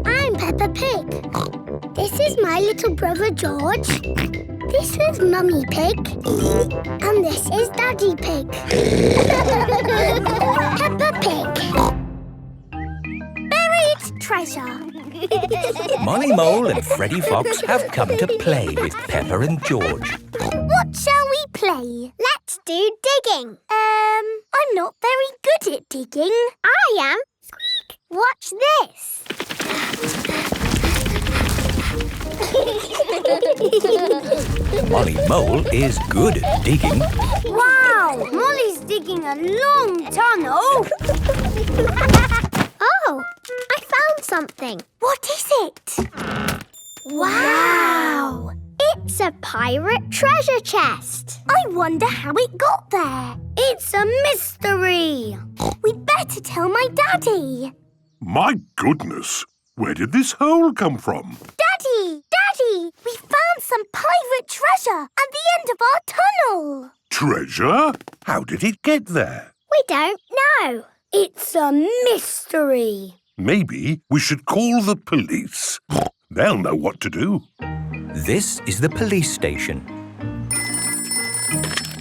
I'm Peppa Pig. This is my little brother George. This is Mummy Pig. And this is Daddy Pig. Peppa Pig. Buried treasure. Molly Mole and Freddy Fox have come to play with Peppa and George. What shall we play? Let's do digging. I'm not very good at digging. I am. Squeak. Watch this. Molly Mole is good at digging. Wow! Molly's digging a long tunnel. Oh, I found something. What is it? Wow! It's a pirate treasure chest. I wonder how it got there. It's a mystery. We'd better tell my daddy. My goodness! Where did this hole come from? Daddy! Daddy! We found some pirate treasure at the end of our tunnel. Treasure? How did it get there? We don't know. It's a mystery. Maybe we should call the police. They'll know what to do. This is the police station.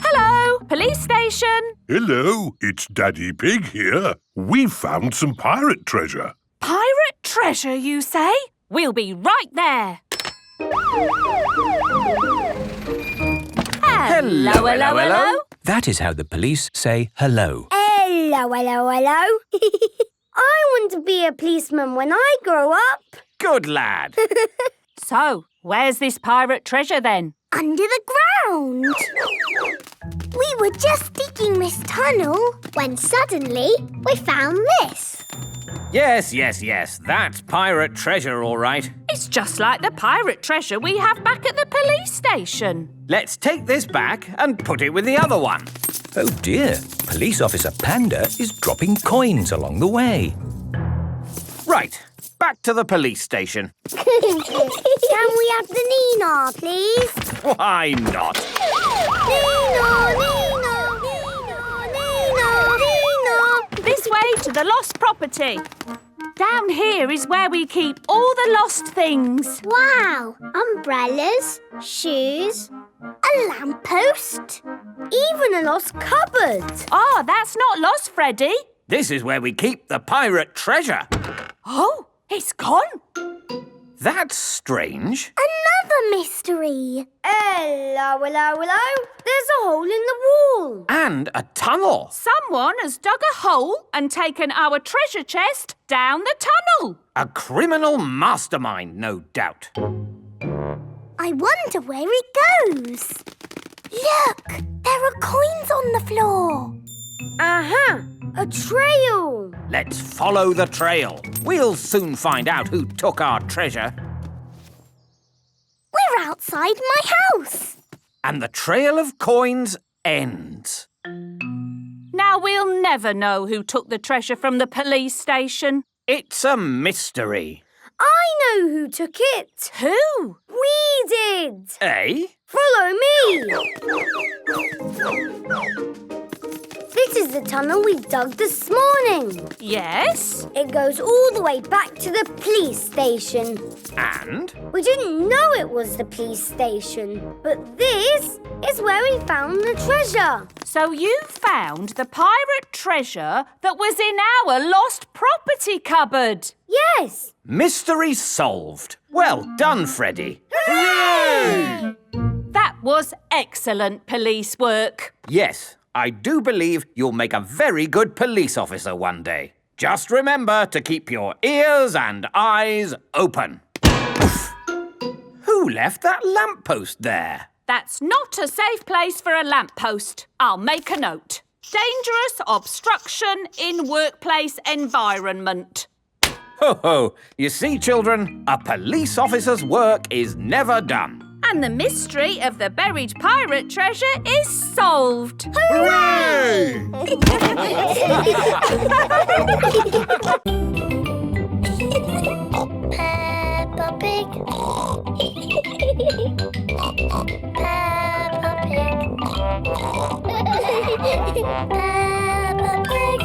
Hello, police station. Hello, it's Daddy Pig here. We've found some pirate treasure. Pirate treasure, you say? We'll be right there. Hello, hello, hello. That is how the police say hello. Hello, hello, hello. I want to be a policeman when I grow up. Good lad. So, where's this pirate treasure then? Under the ground. We were just digging this tunnel when suddenly we found this. Yes. That's pirate treasure, all right. It's just like the pirate treasure we have back at the police station. Let's take this back and put it with the other one. Oh dear, Police Officer Panda is dropping coins along the way. Right, back to the police station. Can we have the Nina, please? Why not? Nina. This way to the lost property. Down here is where we keep all the lost things. Wow! Umbrellas, shoes, a lamppost, even a lost cupboard. Ah, that's not lost, Freddy. This is where we keep the pirate treasure. Oh, it's gone. That's strange. Another mystery. Hello. There's a hole in the wall. And a tunnel. Someone has dug a hole and taken our treasure chest down the tunnel. A criminal mastermind, no doubt. I wonder where it goes. Look, there are coins on the floor. A trail. Let's follow the trail. We'll soon find out who took our treasure. We're outside my house. And the trail of coins ends. Now we'll never know who took the treasure from the police station. It's a mystery. I know who took it. Who? We did. Eh? Follow me. This is the tunnel we dug this morning. Yes? It goes all the way back to the police station. And? We didn't know it was the police station, but this is where we found the treasure. So you found the pirate treasure that was in our lost property cupboard. Yes. Mystery solved. Well done, Freddy. Hooray! That was excellent police work. Yes, I do believe you'll make a very good police officer one day. Just remember to keep your ears and eyes open. Oof. Who left that lamppost there? That's not a safe place for a lamppost. I'll make a note. Dangerous obstruction in workplace environment. Ho ho! You see, children, a police officer's work is never done. And the mystery of the buried pirate treasure is solved. Hooray! Peppa Pig. Peppa Pig. Peppa Pig.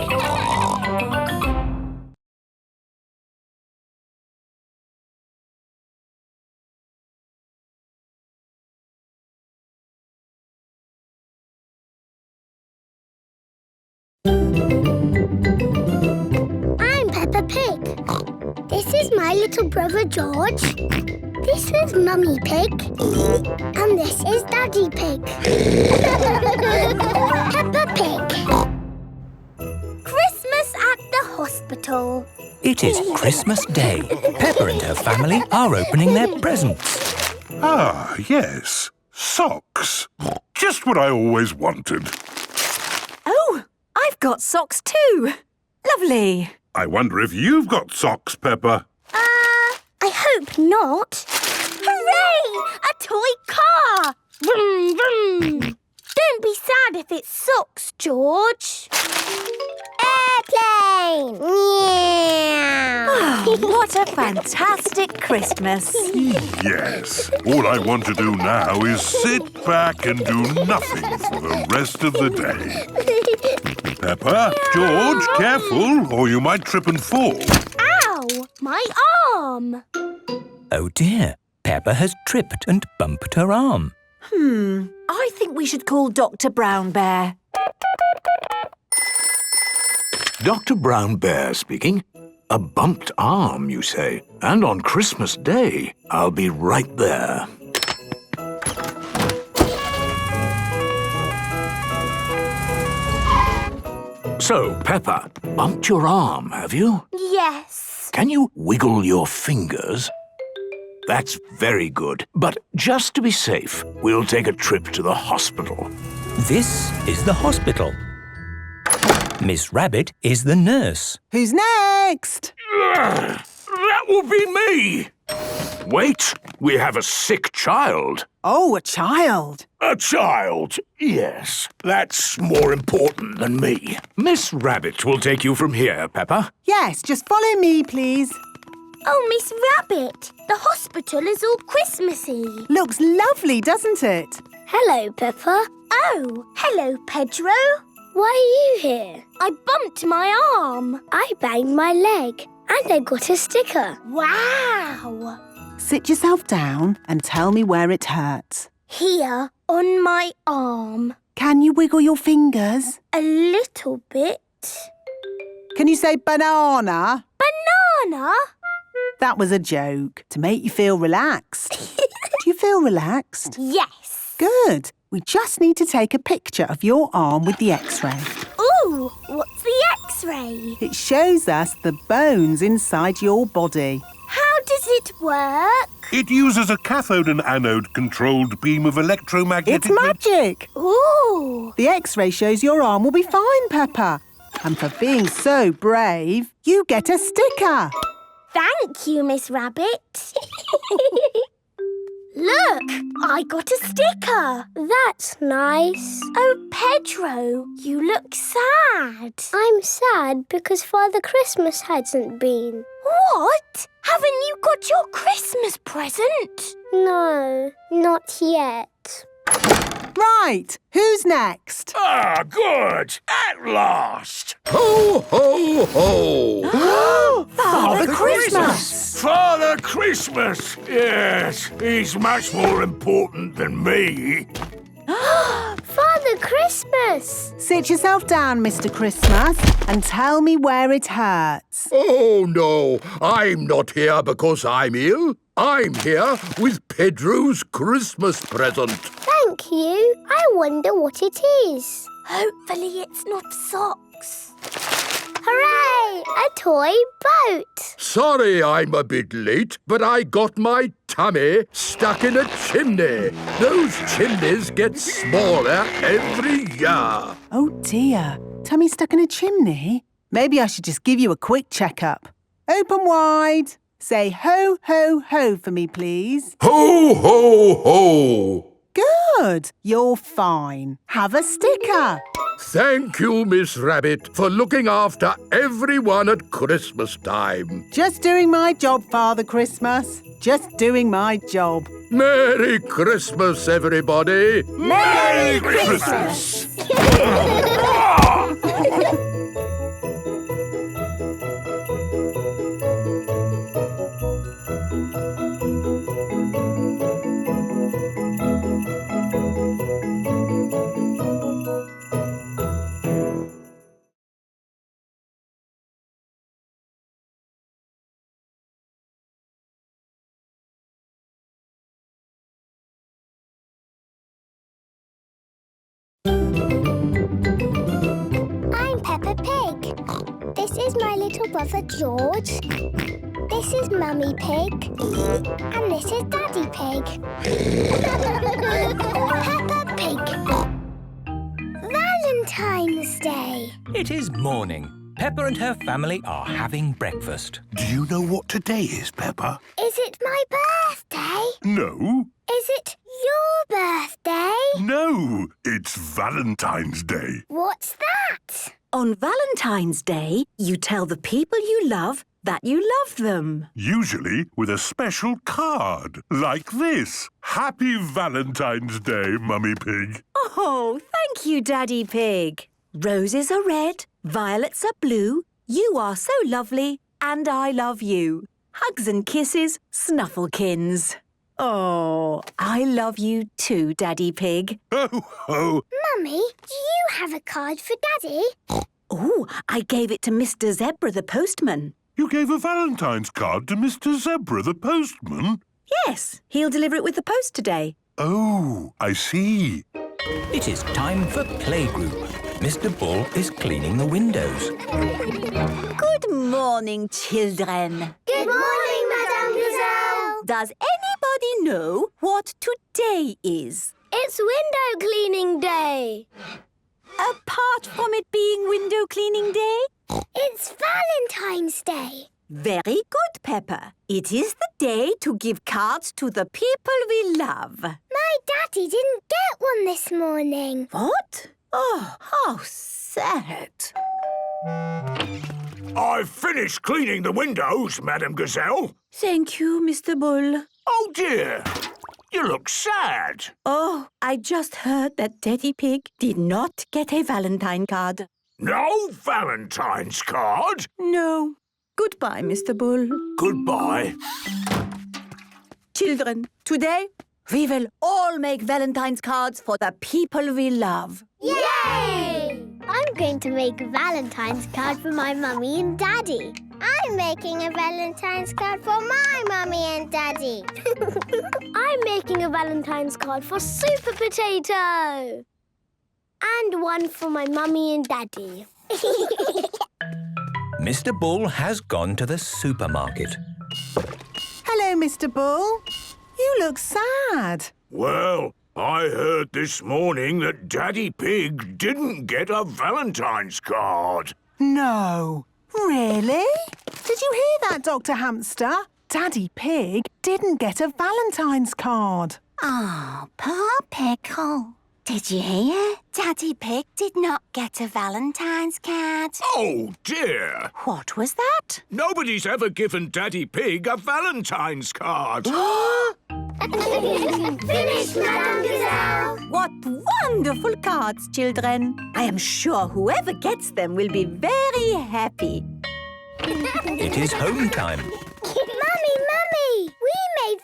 I'm Peppa Pig. This is my little brother George. This is Mummy Pig. And this is Daddy Pig. Peppa Pig. Christmas at the hospital. It is Christmas Day. Peppa and her family are opening their presents. Ah, yes. Socks. Just what I always wanted. Oh, I've got socks too. Lovely. I wonder if you've got socks, Peppa. I hope not. Hooray! A toy car! Vroom, vroom. Don't be sad if it's socks, George. Airplane! Meow. What a fantastic Christmas. Yes. All I want to do now is sit back and do nothing for the rest of the day. Peppa, George, careful, or you might trip and fall. Ow! My arm! Oh dear, Peppa has tripped and bumped her arm. I think we should call Dr. Brown Bear. Dr. Brown Bear speaking. A bumped arm, you say? And on Christmas Day? I'll be right there. So, Peppa, bumped your arm, have you? Yes. Can you wiggle your fingers? That's very good. But just to be safe, we'll take a trip to the hospital. This is the hospital. Miss Rabbit is the nurse. Who's next? That will be me! Wait, we have a sick child. Oh, a child. A child, yes. That's more important than me. Miss Rabbit will take you from here, Peppa. Yes, just follow me, please. Oh, Miss Rabbit, the hospital is all Christmassy. Looks lovely, doesn't it? Hello, Peppa. Oh, hello, Pedro. Why are you here? I bumped my arm. I banged my leg. And I got a sticker. Wow! Sit yourself down and tell me where it hurts. Here, on my arm. Can you wiggle your fingers? A little bit. Can you say banana? Banana? That was a joke, to make you feel relaxed. Do you feel relaxed? Yes. Good. We just need to take a picture of your arm with the X-ray. Ooh, what's the X-ray? It shows us the bones inside your body. How does it work? It uses a cathode and anode-controlled beam of electromagnetic... It's magic! Ooh. The X-ray shows your arm will be fine, Peppa. And for being so brave, you get a sticker. Thank you, Miss Rabbit. Look, I got a sticker. That's nice. Oh, Pedro, you look sad. I'm sad because Father Christmas hasn't been. What? Haven't you got your Christmas present? No, not yet. Right, who's next? Ah, good! At last! Ho, ho, ho! Father Christmas! Father Christmas! Yes, he's much more important than me. Father Christmas! Sit yourself down, Mr. Christmas, and tell me where it hurts. Oh, no, I'm not here because I'm ill. I'm here with Pedro's Christmas present. Thank you. I wonder what it is. Hopefully it's not socks. Hooray! A toy boat. Sorry I'm a bit late, but I got my tummy stuck in a chimney. Those chimneys get smaller every year. Oh, dear. Tummy stuck in a chimney? Maybe I should just give you a quick checkup. Open wide. Say ho, ho, ho for me, please. Ho, ho, ho! Good. You're fine. Have a sticker. Thank you, Miss Rabbit, for looking after everyone at Christmas time. Just doing my job, Father Christmas. Just doing my job. Merry Christmas, everybody! Merry Christmas! This is my little brother George. This is Mummy Pig. And this is Daddy Pig. Peppa Pig. Valentine's Day. It is morning. Peppa and her family are having breakfast. Do you know what today is, Peppa? Is it my birthday? No. Is it your birthday? No, it's Valentine's Day. What's that? On Valentine's Day, you tell the people you love that you love them. Usually with a special card, like this. Happy Valentine's Day, Mummy Pig. Oh, thank you, Daddy Pig. Roses are red, violets are blue. You are so lovely, and I love you. Hugs and kisses, Snufflekins. Oh, I love you too, Daddy Pig. Ho, ho. Mummy, do you have a card for Daddy? Oh, I gave it to Mr. Zebra the postman. You gave a Valentine's card to Mr. Zebra the postman? Yes, he'll deliver it with the post today. Oh, I see. It is time for playgroup. Mr. Bull is cleaning the windows. Good morning, children. Good morning, Madame Gazelle. Does anybody know what today is? It's window cleaning day. Apart from it being window cleaning day? It's Valentine's Day. Very good, Peppa. It is the day to give cards to the people we love. My daddy didn't get one this morning. What? Oh, how sad. I've finished cleaning the windows, Madame Gazelle. Thank you, Mr. Bull. Oh, dear. You look sad. Oh, I just heard that Daddy Pig did not get a Valentine card. No Valentine's card? No. Goodbye, Mr. Bull. Goodbye. Children, today we will all make Valentine's cards for the people we love. Yay! I'm going to make a Valentine's card for my mummy and daddy. I'm making a Valentine's card for my mummy and daddy. I'm making a Valentine's card for Super Potato. And one for my mummy and daddy. Mr. Bull has gone to the supermarket. Hello, Mr. Bull. You look sad. Well, I heard this morning that Daddy Pig didn't get a Valentine's card. No. Really? Did you hear that, Dr. Hamster? Daddy Pig didn't get a Valentine's card. Oh, poor Pickle. Did you hear? Daddy Pig did not get a Valentine's card. Oh, dear. What was that? Nobody's ever given Daddy Pig a Valentine's card. Finished, Madame Gazelle. What wonderful cards, children. I am sure whoever gets them will be very happy. It is home time. Mummy, we made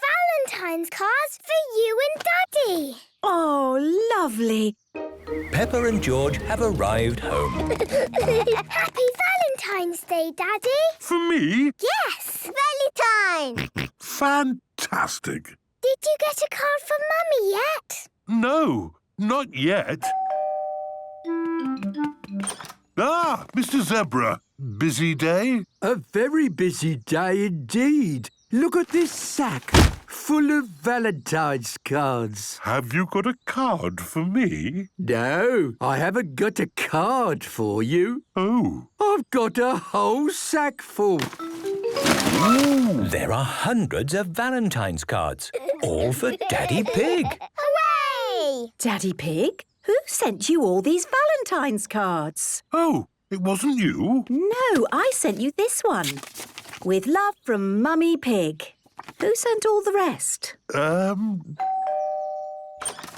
Valentine's cards for you and Daddy. Oh, lovely. Peppa and George have arrived home. Happy Valentine's Day, Daddy. For me? Yes, Valentine. Fantastic. Did you get a card from Mummy yet? No, not yet. Ah, Mr. Zebra. Busy day? A very busy day indeed. Look at this sack full of Valentine's cards. Have you got a card for me? No, I haven't got a card for you. Oh. I've got a whole sack full. There are hundreds of Valentine's cards, all for Daddy Pig. Hooray! Daddy Pig, who sent you all these Valentine's cards? Oh, it wasn't you? No, I sent you this one. With love from Mummy Pig. Who sent all the rest?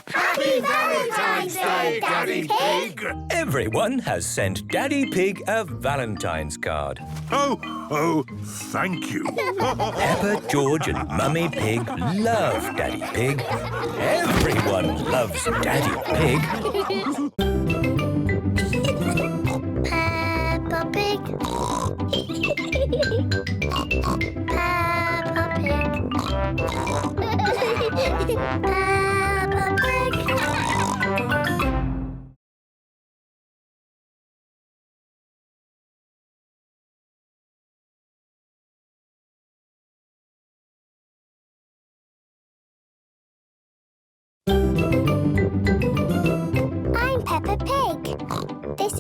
Happy Valentine's Day, Daddy Pig! Everyone has sent Daddy Pig a Valentine's card. Oh, thank you. Peppa, George and Mummy Pig love Daddy Pig. Everyone loves Daddy Pig. Peppa Pig. Peppa Pig.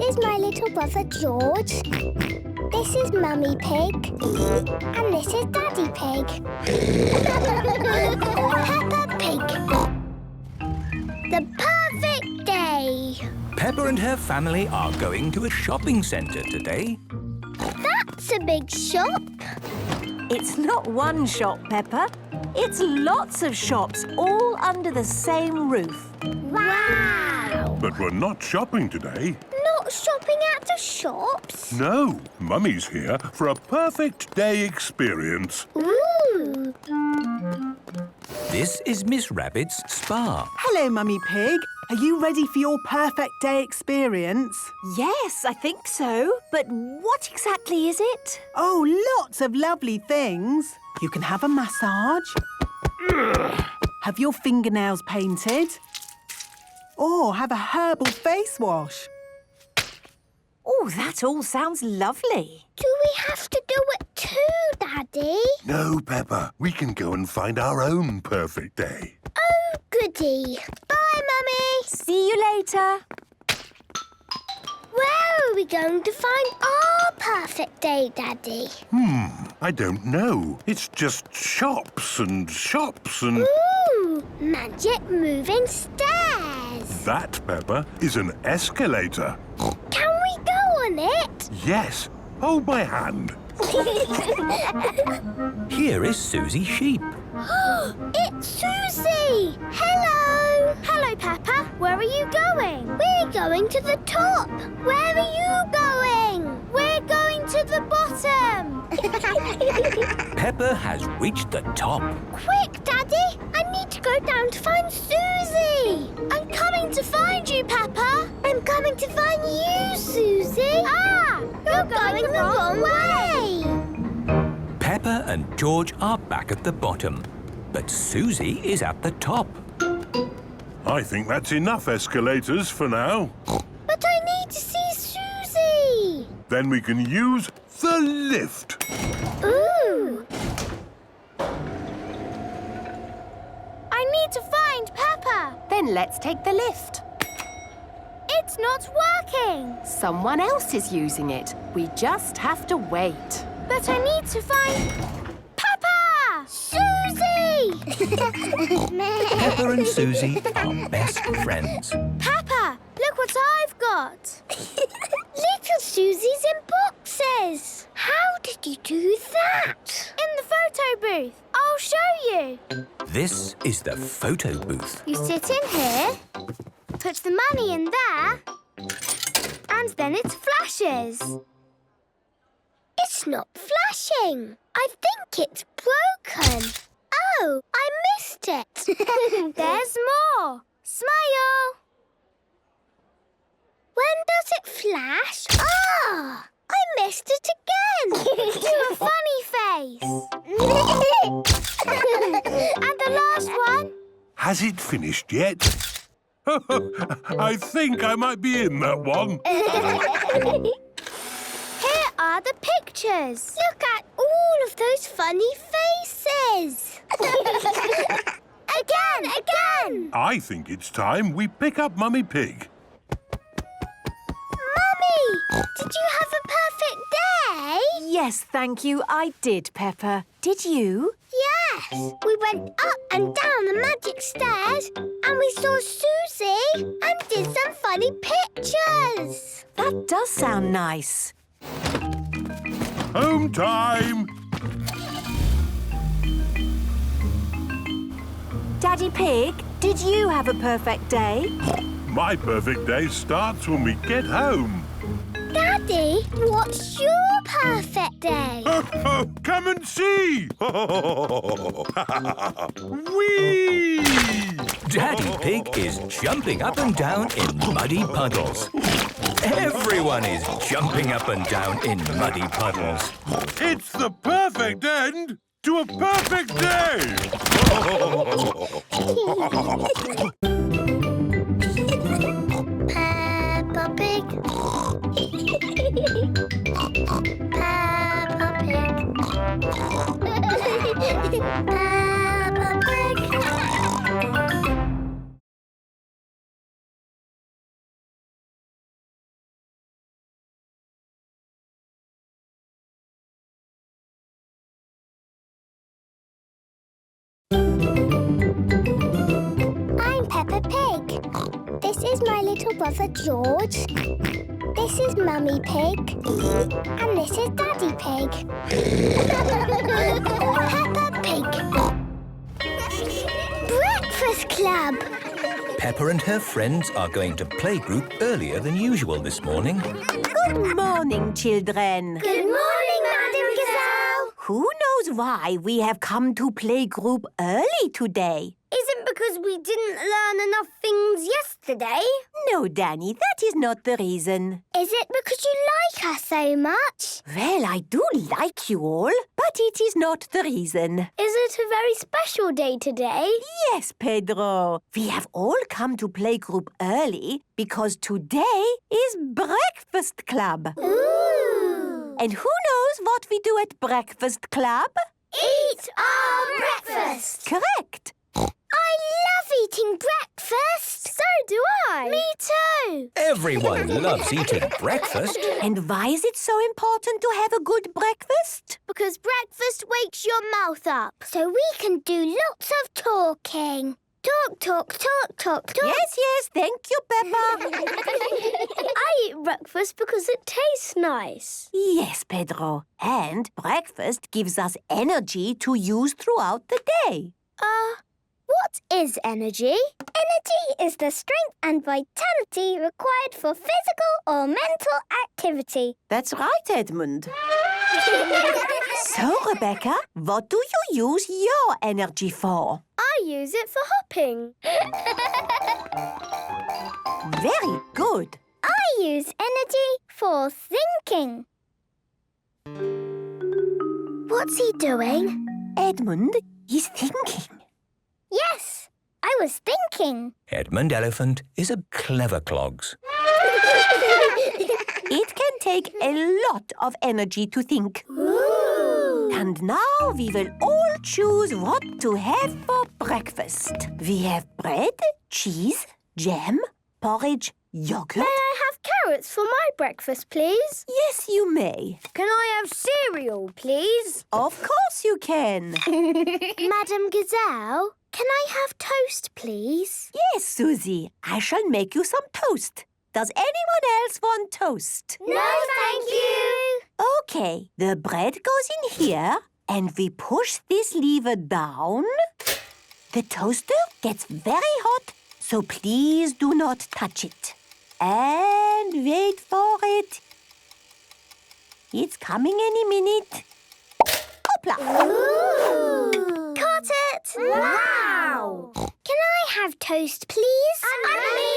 is my little brother George. This is Mummy Pig. And this is Daddy Pig. Peppa Pig. The perfect day. Peppa and her family are going to a shopping centre today. That's a big shop. It's not one shop, Peppa. It's lots of shops, all under the same roof. Wow! But we're not shopping today. Not shopping at the shops? No, Mummy's here for a perfect day experience. Ooh! This is Miss Rabbit's spa. Hello, Mummy Pig. Are you ready for your perfect day experience? Yes, I think so. But what exactly is it? Oh, lots of lovely things. You can have a massage, have your fingernails painted, or have a herbal face wash. Oh, that all sounds lovely. Do we have to do it too, Daddy? No, Peppa. We can go and find our own perfect day. Oh, goody. Bye, Mummy. See you later. Where are we going to find our perfect day, Daddy? I don't know. It's just shops and shops and... Ooh, magic moving stairs. That, Peppa, is an escalator. Can we go on it? Yes. Hold my hand. Here is Susie Sheep. It's Susie! Hello! Hello, Peppa. Where are you going? We're going to the top. Where are you going? We're going to the bottom. Peppa has reached the top. Quick, Daddy! I need to go down to find Susie. I'm coming to find you, Peppa. I'm coming to find you, Susie. Ah! You're going the wrong way. Peppa and George are back at the bottom, but Susie is at the top. I think that's enough escalators for now. But I need to see Susie. Then we can use the lift. Ooh! I need to find Peppa. Then let's take the lift. It's not working. Someone else is using it. We just have to wait. But I need to find Peppa! Susie! Peppa and Susie are best friends. Peppa, look what I've got. Little Susie's in boxes. How did you do that? In the photo booth. I'll show you. This is the photo booth. You sit in here, put the money in there, and then it flashes. It's not flashing. I think it's broken. Oh, I missed it. There's more. Smile. When does it flash? Ah! I missed it again. Do a funny face. And the last one. Has it finished yet? I think I might be in that one. Here are the pictures. Look at all of those funny faces. Again! I think it's time we pick up Mummy Pig. Mummy, did you have a perfect day? Yes, thank you, I did, Peppa. Did you? Yes. We went up and down the magic stairs and we saw Susie and did some funny pictures. That does sound nice. Home time! Daddy Pig, did you have a perfect day? My perfect day starts when we get home. Daddy, what's your perfect day? Come and see! Whee! Daddy Pig is jumping up and down in muddy puddles. Everyone is jumping up and down in muddy puddles. It's the perfect end to a perfect day! Peppa Pig. Peppa Pig. little brother George. This is Mummy Pig. And this is Daddy Pig. Peppa Pig. Breakfast Club. Peppa and her friends are going to playgroup earlier than usual this morning. Good morning, children. Good morning, Madam Gazelle. Who knows why we have come to playgroup early today? Is it because we didn't learn enough things yesterday? No, Danny, that is not the reason. Is it because you like us so much? Well, I do like you all, but it is not the reason. Is it a very special day today? Yes, Pedro. We have all come to playgroup early because today is breakfast club. Ooh! And who knows what we do at breakfast club? Eat our breakfast! Correct. I love eating breakfast! So do I! Me too! Everyone loves eating breakfast. And why is it so important to have a good breakfast? Because breakfast wakes your mouth up, so we can do lots of talking. Talk, talk, talk, talk, talk. Yes, thank you, Peppa. I eat breakfast because it tastes nice. Yes, Pedro. And breakfast gives us energy to use throughout the day. What is energy? Energy is the strength and vitality required for physical or mental activity. That's right, Edmund. So, Rebecca, what do you use your energy for? I use it for hopping. Very good. I use energy for thinking. What's he doing? Edmund is thinking. Yes, I was thinking. Edmund Elephant is a clever clogs. It can take a lot of energy to think. Ooh. And now we will all choose what to have for breakfast. We have bread, cheese, jam, porridge, yogurt. May I have carrots for my breakfast, please? Yes, you may. Can I have cereal, please? Of course you can. Madam Gazelle, can I have toast, please? Yes, Susie. I shall make you some toast. Does anyone else want toast? No, thank you. Okay, the bread goes in here and we push this lever down. The toaster gets very hot, so please do not touch it. And wait for it. It's coming any minute. Hoopla! Ooh. Caught it! Wow! Can I have toast, please? And me.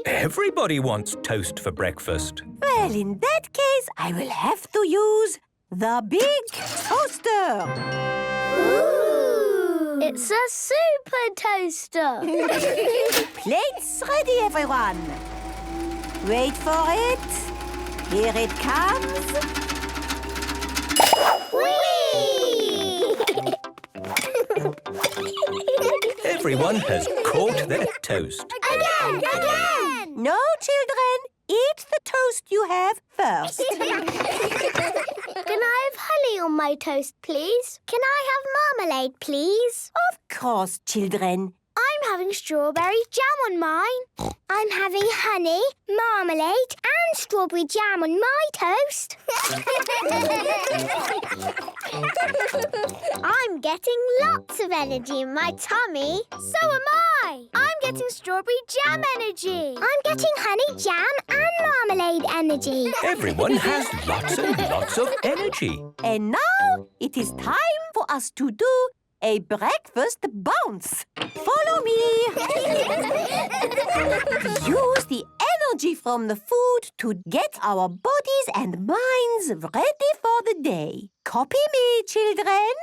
Everybody wants toast for breakfast. Well, in that case, I will have to use the big toaster. Ooh! It's a super toaster. Plates ready, everyone. Wait for it. Here it comes. Whee! Everyone has caught their toast. Again! No, children. Eat the toast you have first. Can I have honey on my toast, please? Can I have marmalade, please? Of course, children. I'm having strawberry jam on mine. I'm having honey, marmalade and strawberry jam on my toast. I'm getting lots of energy in my tummy. So am I. I'm getting strawberry jam energy. I'm getting honey jam and marmalade energy. Everyone has lots and lots of energy. And now it is time for us to do a breakfast bounce. Follow me. Use the energy from the food to get our bodies and minds ready for the day. Copy me, children.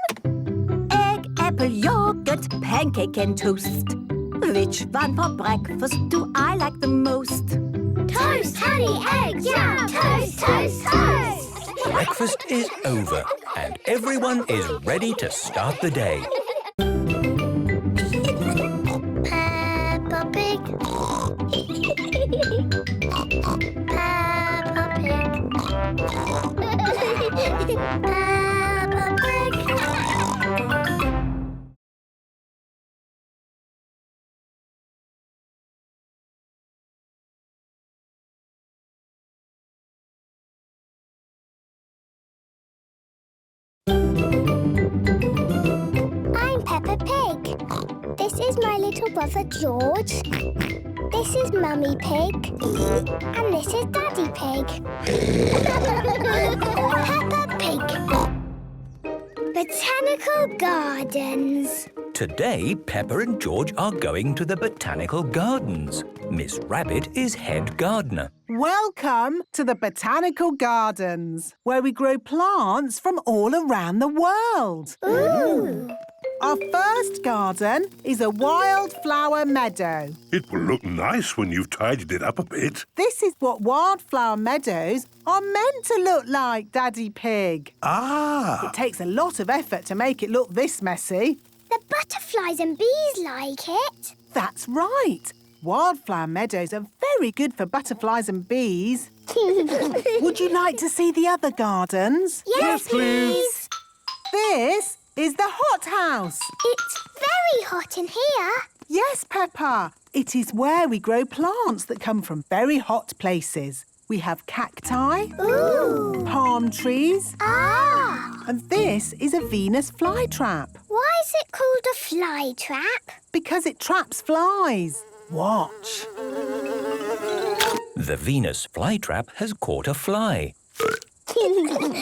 Egg, apple, yogurt, pancake and toast. Which one for breakfast do I like the most? Toast, honey, egg, jam, toast, toast, toast. Breakfast is over and everyone is ready to start the day. Peppa Pig. Peppa Pig. is my little brother George. This is Mummy Pig. And this is Daddy Pig. Peppa Pig. Botanical Gardens. Today, Peppa and George are going to the Botanical Gardens. Miss Rabbit is head gardener. Welcome to the Botanical Gardens, where we grow plants from all around the world. Ooh! Our first garden is a wildflower meadow. It will look nice when you've tidied it up a bit. This is what wildflower meadows are meant to look like, Daddy Pig. Ah! It takes a lot of effort to make it look this messy. The butterflies and bees like it. That's right. Wildflower meadows are very good for butterflies and bees. Would you like to see the other gardens? Yes, please. This is the hothouse. It's very hot in here. Yes, Peppa. It is where we grow plants that come from very hot places. We have cacti, Ooh. palm trees, Ah! and this is a Venus flytrap Why is it called a fly trap? because it traps flies. Watch. The Venus flytrap has caught a fly.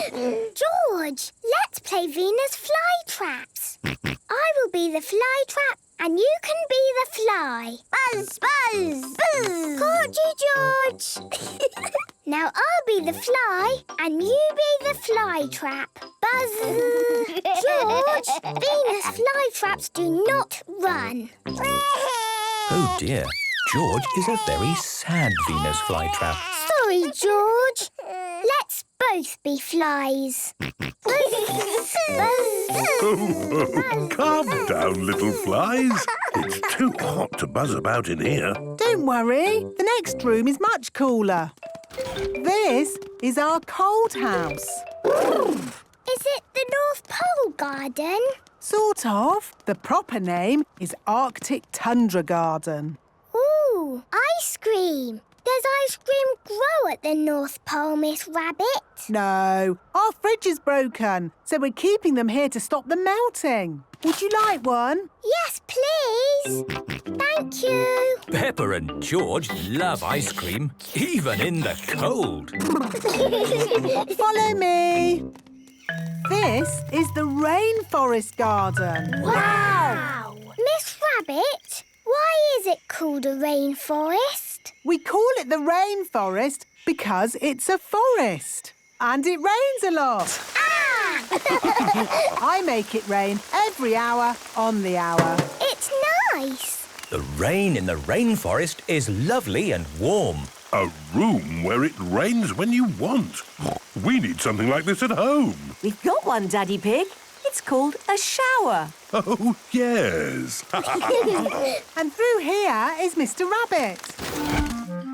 George, let's play Venus flytraps. I will be the fly trap and you can be the fly. Buzz, buzz, buzz. Caught you, George. Now I'll be the fly and you be the fly trap. Buzz. George, Venus flytraps do not run. Oh dear, George is a very sad Venus flytrap. Sorry, George. Let's both be flies. Calm down, little flies. It's too hot to buzz about in here. Don't worry. The next room is much cooler. This is our cold house. Is it the North Pole Garden? Sort of. The proper name is Arctic Tundra Garden. Ooh, ice cream. Does ice cream grow at the North Pole, Miss Rabbit? No, our fridge is broken, so we're keeping them here to stop them melting. Would you like one? Yes, please. Thank you. Peppa and George love ice cream, even in the cold. Follow me. This is the Rainforest Garden. Wow! Miss Rabbit, why is it called a rainforest? We call it the rainforest because it's a forest. And it rains a lot. Ah! I make it rain every hour on the hour. It's nice. The rain in the rainforest is lovely and warm. A room where it rains when you want. We need something like this at home. We've got one, Daddy Pig. It's called a shower. Oh, yes. And through here is Mr. Rabbit.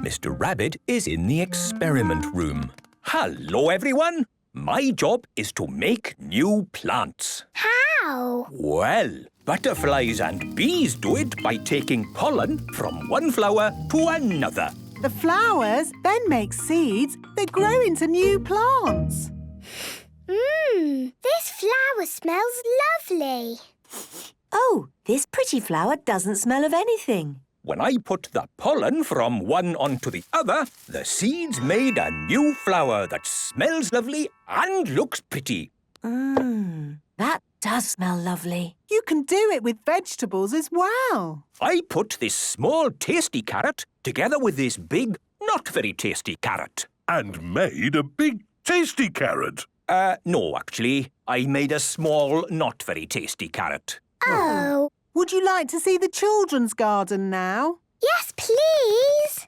Mr. Rabbit is in the experiment room. Hello, everyone. My job is to make new plants. How? Well, butterflies and bees do it by taking pollen from one flower to another. The flowers then make seeds that grow into new plants. This flower smells lovely. Oh, this pretty flower doesn't smell of anything. When I put the pollen from one onto the other, the seeds made a new flower that smells lovely and looks pretty. That does smell lovely. You can do it with vegetables as well. I put this small tasty carrot together with this big, not very tasty carrot. And made a big tasty carrot. No, actually. I made a small, not very tasty carrot. Oh. Would you like to see the children's garden now? Yes, please.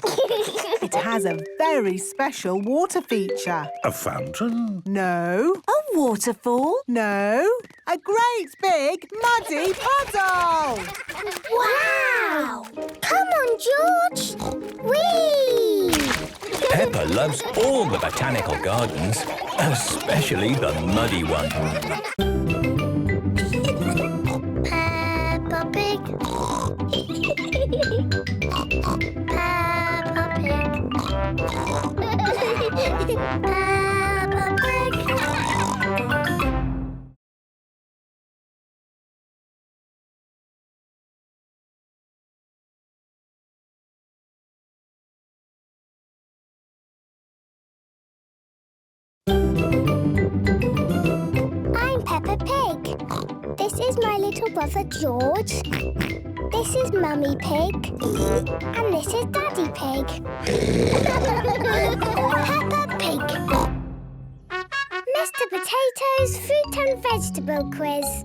It has a very special water feature. A fountain? No. A waterfall? No. A great big muddy puddle. Wow! Come on, George. Whee! Peppa loves all the botanical gardens, especially the muddy one. Peppa Pig. Peppa Pig. Peppa Pig. brother George. This is Mummy Pig. And this is Daddy Pig. Peppa Pig. Mr. Potato's fruit and vegetable quiz.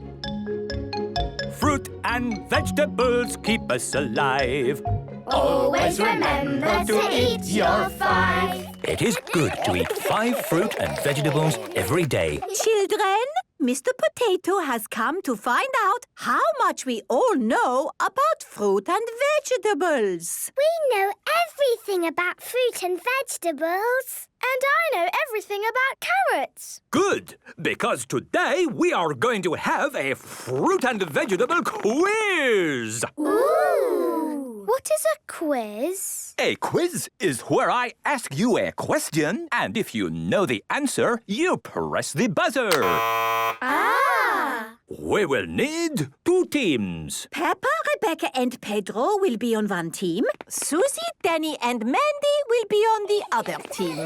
Fruit and vegetables keep us alive. Always remember to eat your 5. It is good to eat 5 fruit and vegetables every day. Children, Mr. Potato has come to find out how much we all know about fruit and vegetables. We know everything about fruit and vegetables. And I know everything about carrots. Good, because today we are going to have a fruit and vegetable quiz. Ooh! What is a quiz? A quiz is where I ask you a question, and if you know the answer, you press the buzzer. Ah! We will need 2 teams. Peppa, Rebecca and Pedro will be on one team. Susie, Danny and Mandy will be on the other team.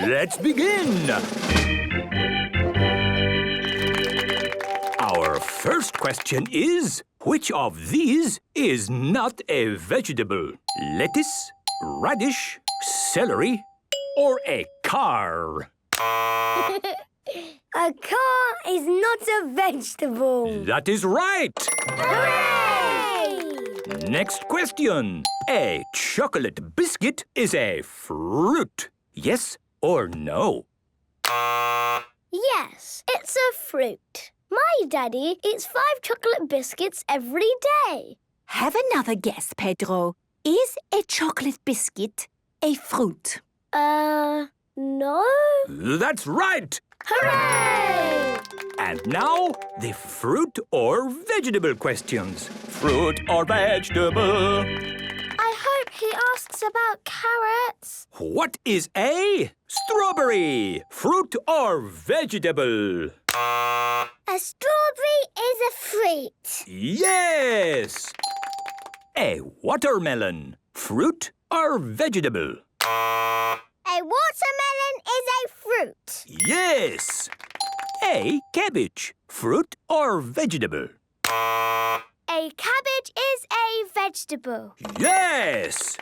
Let's begin. Our first question is, which of these is not a vegetable? Lettuce, radish, celery, or a car? A car is not a vegetable. That is right. Hooray! Next question. A chocolate biscuit is a fruit. Yes or no? Yes, it's a fruit. My daddy eats 5 chocolate biscuits every day. Have another guess, Pedro. Is a chocolate biscuit a fruit? No. That's right. Hooray! And now, the fruit or vegetable questions. Fruit or vegetable? I hope he asks about carrots. What is a strawberry? Fruit or vegetable? A strawberry is a fruit. Yes! A watermelon. Fruit or vegetable? A watermelon is a fruit. Yes! A cabbage. Fruit or vegetable? A cabbage is a vegetable. Yes!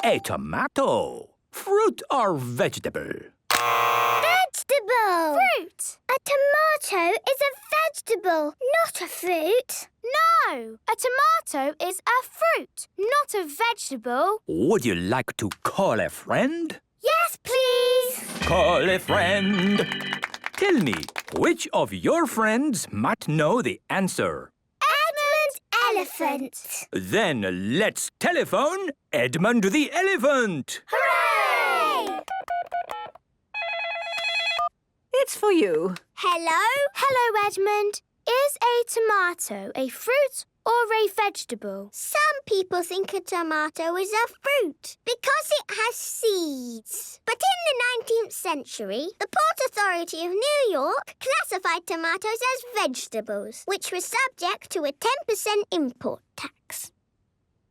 A tomato. Fruit or vegetable? Vegetable. Fruit. A tomato is a vegetable, not a fruit. No, a tomato is a fruit, not a vegetable. Would you like to call a friend? Yes, please. Call a friend. Tell me, which of your friends might know the answer? Edmund Elephant. Then let's telephone Edmund the Elephant. Hooray! It's for you. Hello? Hello, Edmund. Is a tomato a fruit or a vegetable? Some people think a tomato is a fruit because it has seeds. But in the 19th century, the Port Authority of New York classified tomatoes as vegetables, which were subject to a 10% import tax.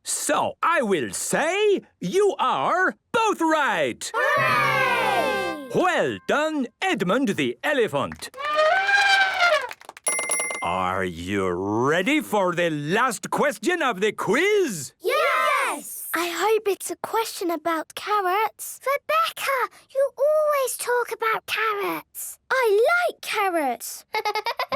So I will say you are both right. Hooray! Well done, Edmund the Elephant. Are you ready for the last question of the quiz? Yes! I hope it's a question about carrots. Rebecca, you always talk about carrots. I like carrots.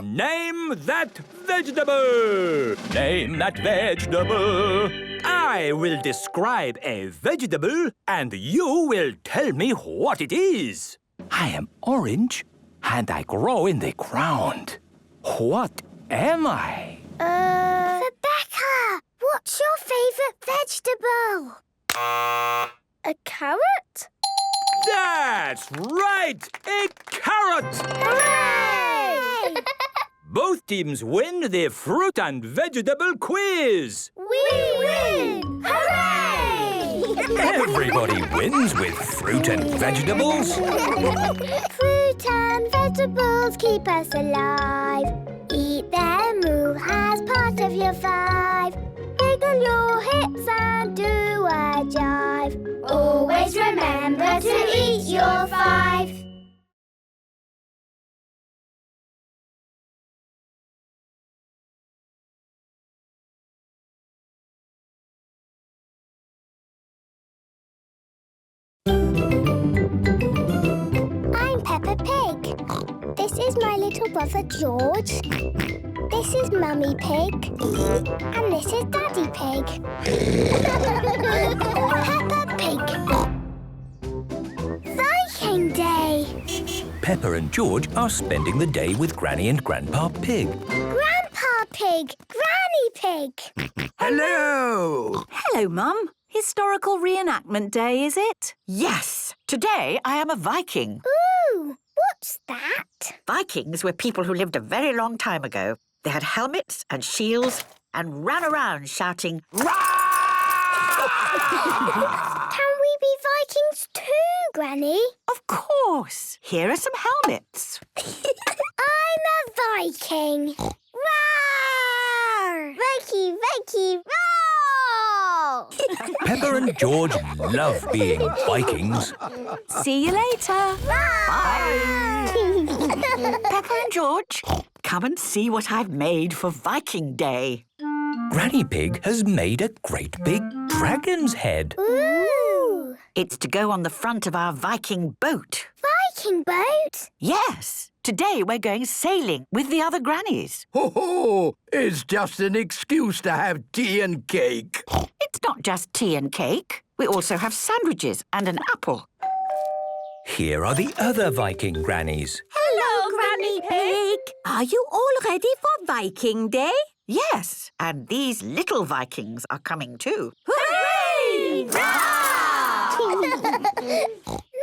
Name that vegetable. Name that vegetable. I will describe a vegetable and you will tell me what it is. I am orange and I grow in the ground. What am I? Rebecca, what's your favourite vegetable? A carrot? That's right! A carrot! Hooray! Both teams win the fruit and vegetable quiz. We win! Hooray! Everybody wins with fruit and vegetables. Fruit and vegetables keep us alive. Eat them all as part of your 5. Wiggle your hips and do a jive. Always remember to eat your 5. This is my little brother George. This is Mummy Pig. And this is Daddy Pig. Peppa Pig. Viking Day. Peppa and George are spending the day with Granny and Grandpa Pig. Grandpa Pig. Granny Pig. Hello! Hello, Mum. Historical reenactment day, is it? Yes. Today I am a Viking. Ooh, what's that? Vikings were people who lived a very long time ago. They had helmets and shields and ran around shouting, "Rah!" Can we be Vikings too, Granny? Of course. Here are some helmets. I'm a Viking. Roar! Vikey, Vikey, roar! Peppa and George love being Vikings. See you later. Bye. Peppa and George, come and see what I've made for Viking Day. Granny Pig has made a great big dragon's head. Ooh! It's to go on the front of our Viking boat. Viking boat? Yes. Today we're going sailing with the other grannies. Ho ho! It's just an excuse to have tea and cake. It's not just tea and cake. We also have sandwiches and an apple. Here are the other Viking grannies. Hello, Granny Pig. Are you all ready for Viking Day? Yes, and these little Vikings are coming too. Hooray!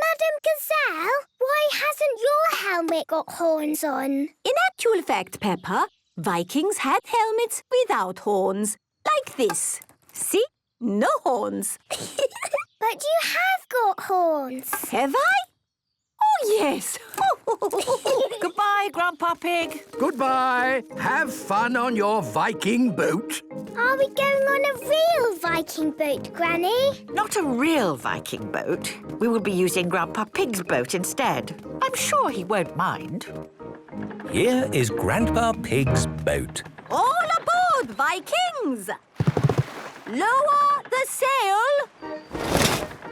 Madam Gazelle, why hasn't your helmet got horns on? In actual fact, Peppa, Vikings had helmets without horns, like this. See? No horns. But you have got horns. Have I? Oh, yes. Goodbye, Grandpa Pig. Goodbye. Have fun on your Viking boat. Are we going on a real Viking boat, Granny? Not a real Viking boat. We will be using Grandpa Pig's boat instead. I'm sure he won't mind. Here is Grandpa Pig's boat. All aboard, Vikings! Lower the sail.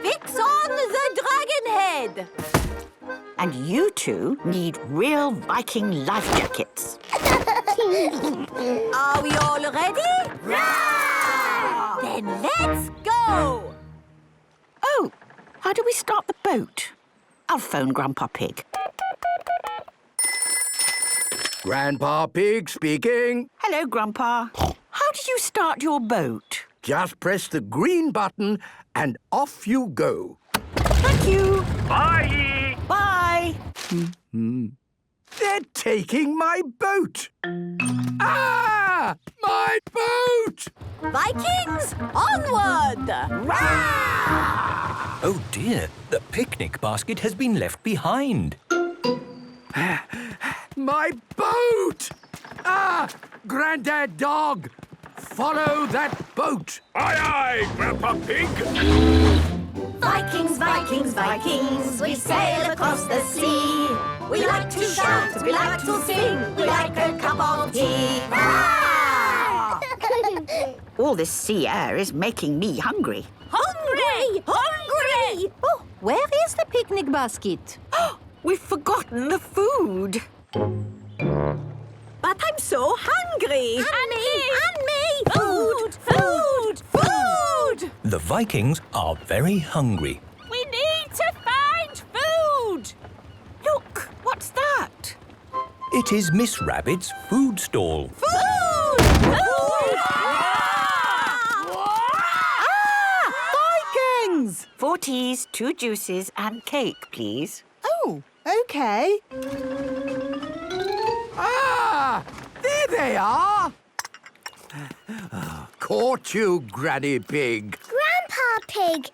Fix on the dragon head. And you two need real Viking life jackets. Are we all ready? Roar! Then let's go! Oh, how do we start the boat? I'll phone Grandpa Pig. Grandpa Pig speaking. Hello, Grandpa. How do you start your boat? Just press the green button and off you go. Thank you. Bye. Bye. They're taking my boat. Ah! My boat! Vikings, onward! Oh dear, the picnic basket has been left behind. My boat! Ah! Grandad Dog! Follow that boat! Aye, aye, Grandpa Pig! Vikings, Vikings, Vikings, we sail across the sea. We like to shout, we like to sing, we like a cup of tea. All this sea air is making me hungry. Hungry! Hungry! Oh, where is the picnic basket? We've forgotten the food. But I'm so hungry! And me! Food! Food! Food! The Vikings are very hungry. We need to find food! Look, what's that? It is Miss Rabbit's food stall. Food! Food! Vikings! 4 teas, 2 juices and cake, please. Oh, OK. Ah! There they are! Caught you, Granny Pig. Grandpa Pig.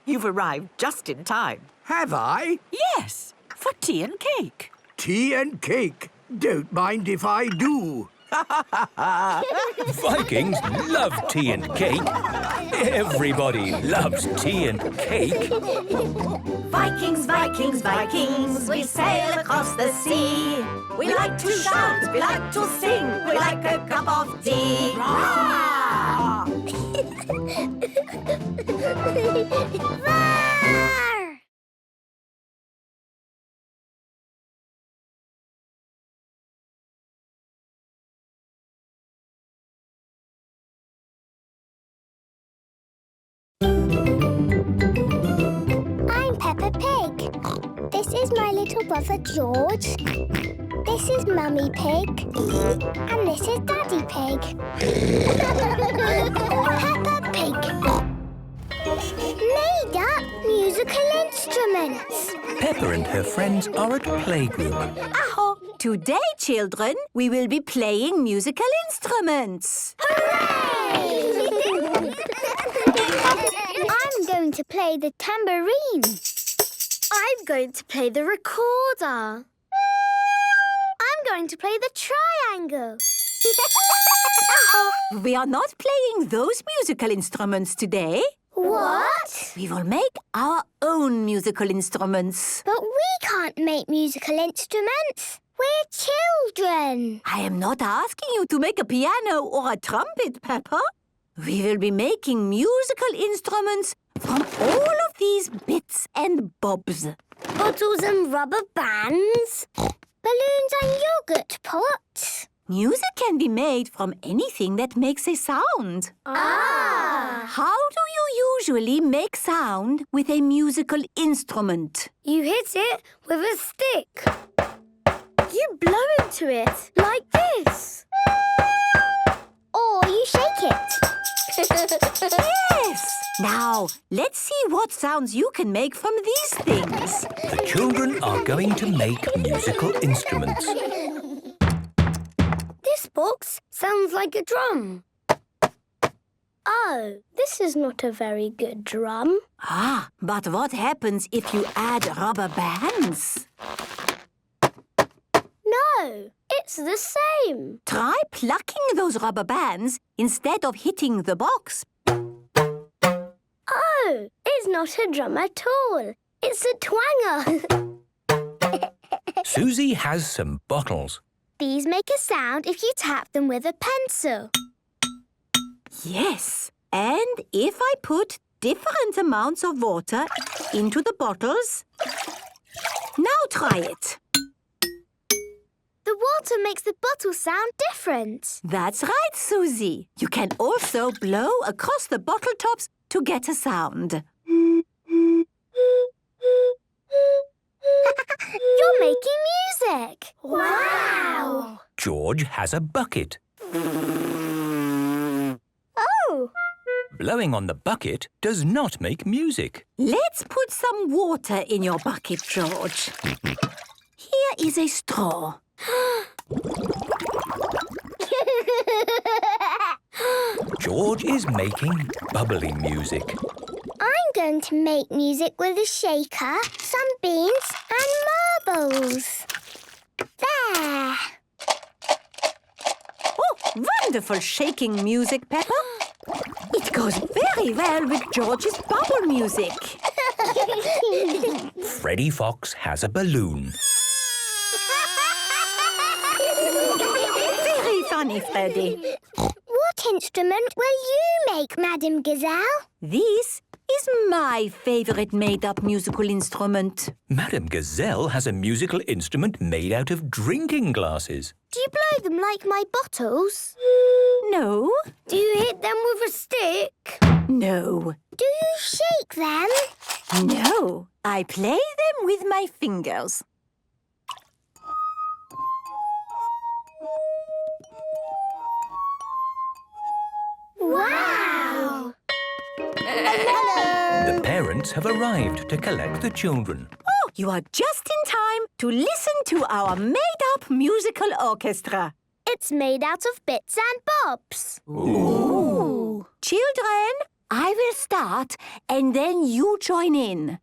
You've arrived just in time. Have I? Yes, for tea and cake. Tea and cake. Don't mind if I do. Vikings love tea and cake. Everybody loves tea and cake. Vikings, Vikings, Vikings, we sail across the sea. We like to shout, we like to sing, we like a cup of tea. Roar! little brother George. This is Mummy Pig. And this is Daddy Pig. Peppa Pig. Made up musical instruments. Peppa and her friends are at playgroup. Aho! Today, children, we will be playing musical instruments. I'm going to play the tambourine. I'm going to play the recorder. I'm going to play the triangle. We are not playing those musical instruments today. What? We will make our own musical instruments. But we can't make musical instruments. We're children. I am not asking you to make a piano or a trumpet, Peppa. We will be making musical instruments from all of these bits and bobs. Bottles and rubber bands. Balloons and yogurt pots. Music can be made from anything that makes a sound. Ah! How do you usually make sound with a musical instrument? You hit it with a stick. You blow into it like this. Or you shake it. Yes! Now, let's see what sounds you can make from these things. The children are going to make musical instruments. This box sounds like a drum. Oh, this is not a very good drum. Ah, but what happens if you add rubber bands? No, it's the same. Try plucking those rubber bands instead of hitting the box. Oh, it's not a drum at all. It's a twanger. Susie has some bottles. These make a sound if you tap them with a pencil. Yes, and if I put different amounts of water into the bottles... Now try it. The water makes the bottle sound different. That's right, Susie. You can also blow across the bottle tops to get a sound. You're making music. Wow! George has a bucket. Oh! Blowing on the bucket does not make music. Let's put some water in your bucket, George. Here is a straw. George is making bubbly music. I'm going to make music with a shaker, some beans and marbles. There! Oh, wonderful shaking music, Peppa. It goes very well with George's bubble music. Freddy Fox has a balloon. Very funny, Freddy. What instrument will you make, Madame Gazelle? This is my favourite made-up musical instrument. Madame Gazelle has a musical instrument made out of drinking glasses. Do you blow them like my bottles? No. Do you hit them with a stick? No. Do you shake them? No. I play them with my fingers. Wow! The parents have arrived to collect the children. Oh, you are just in time to listen to our made-up musical orchestra. It's made out of bits and bobs. Ooh. Children, I will start and then you join in.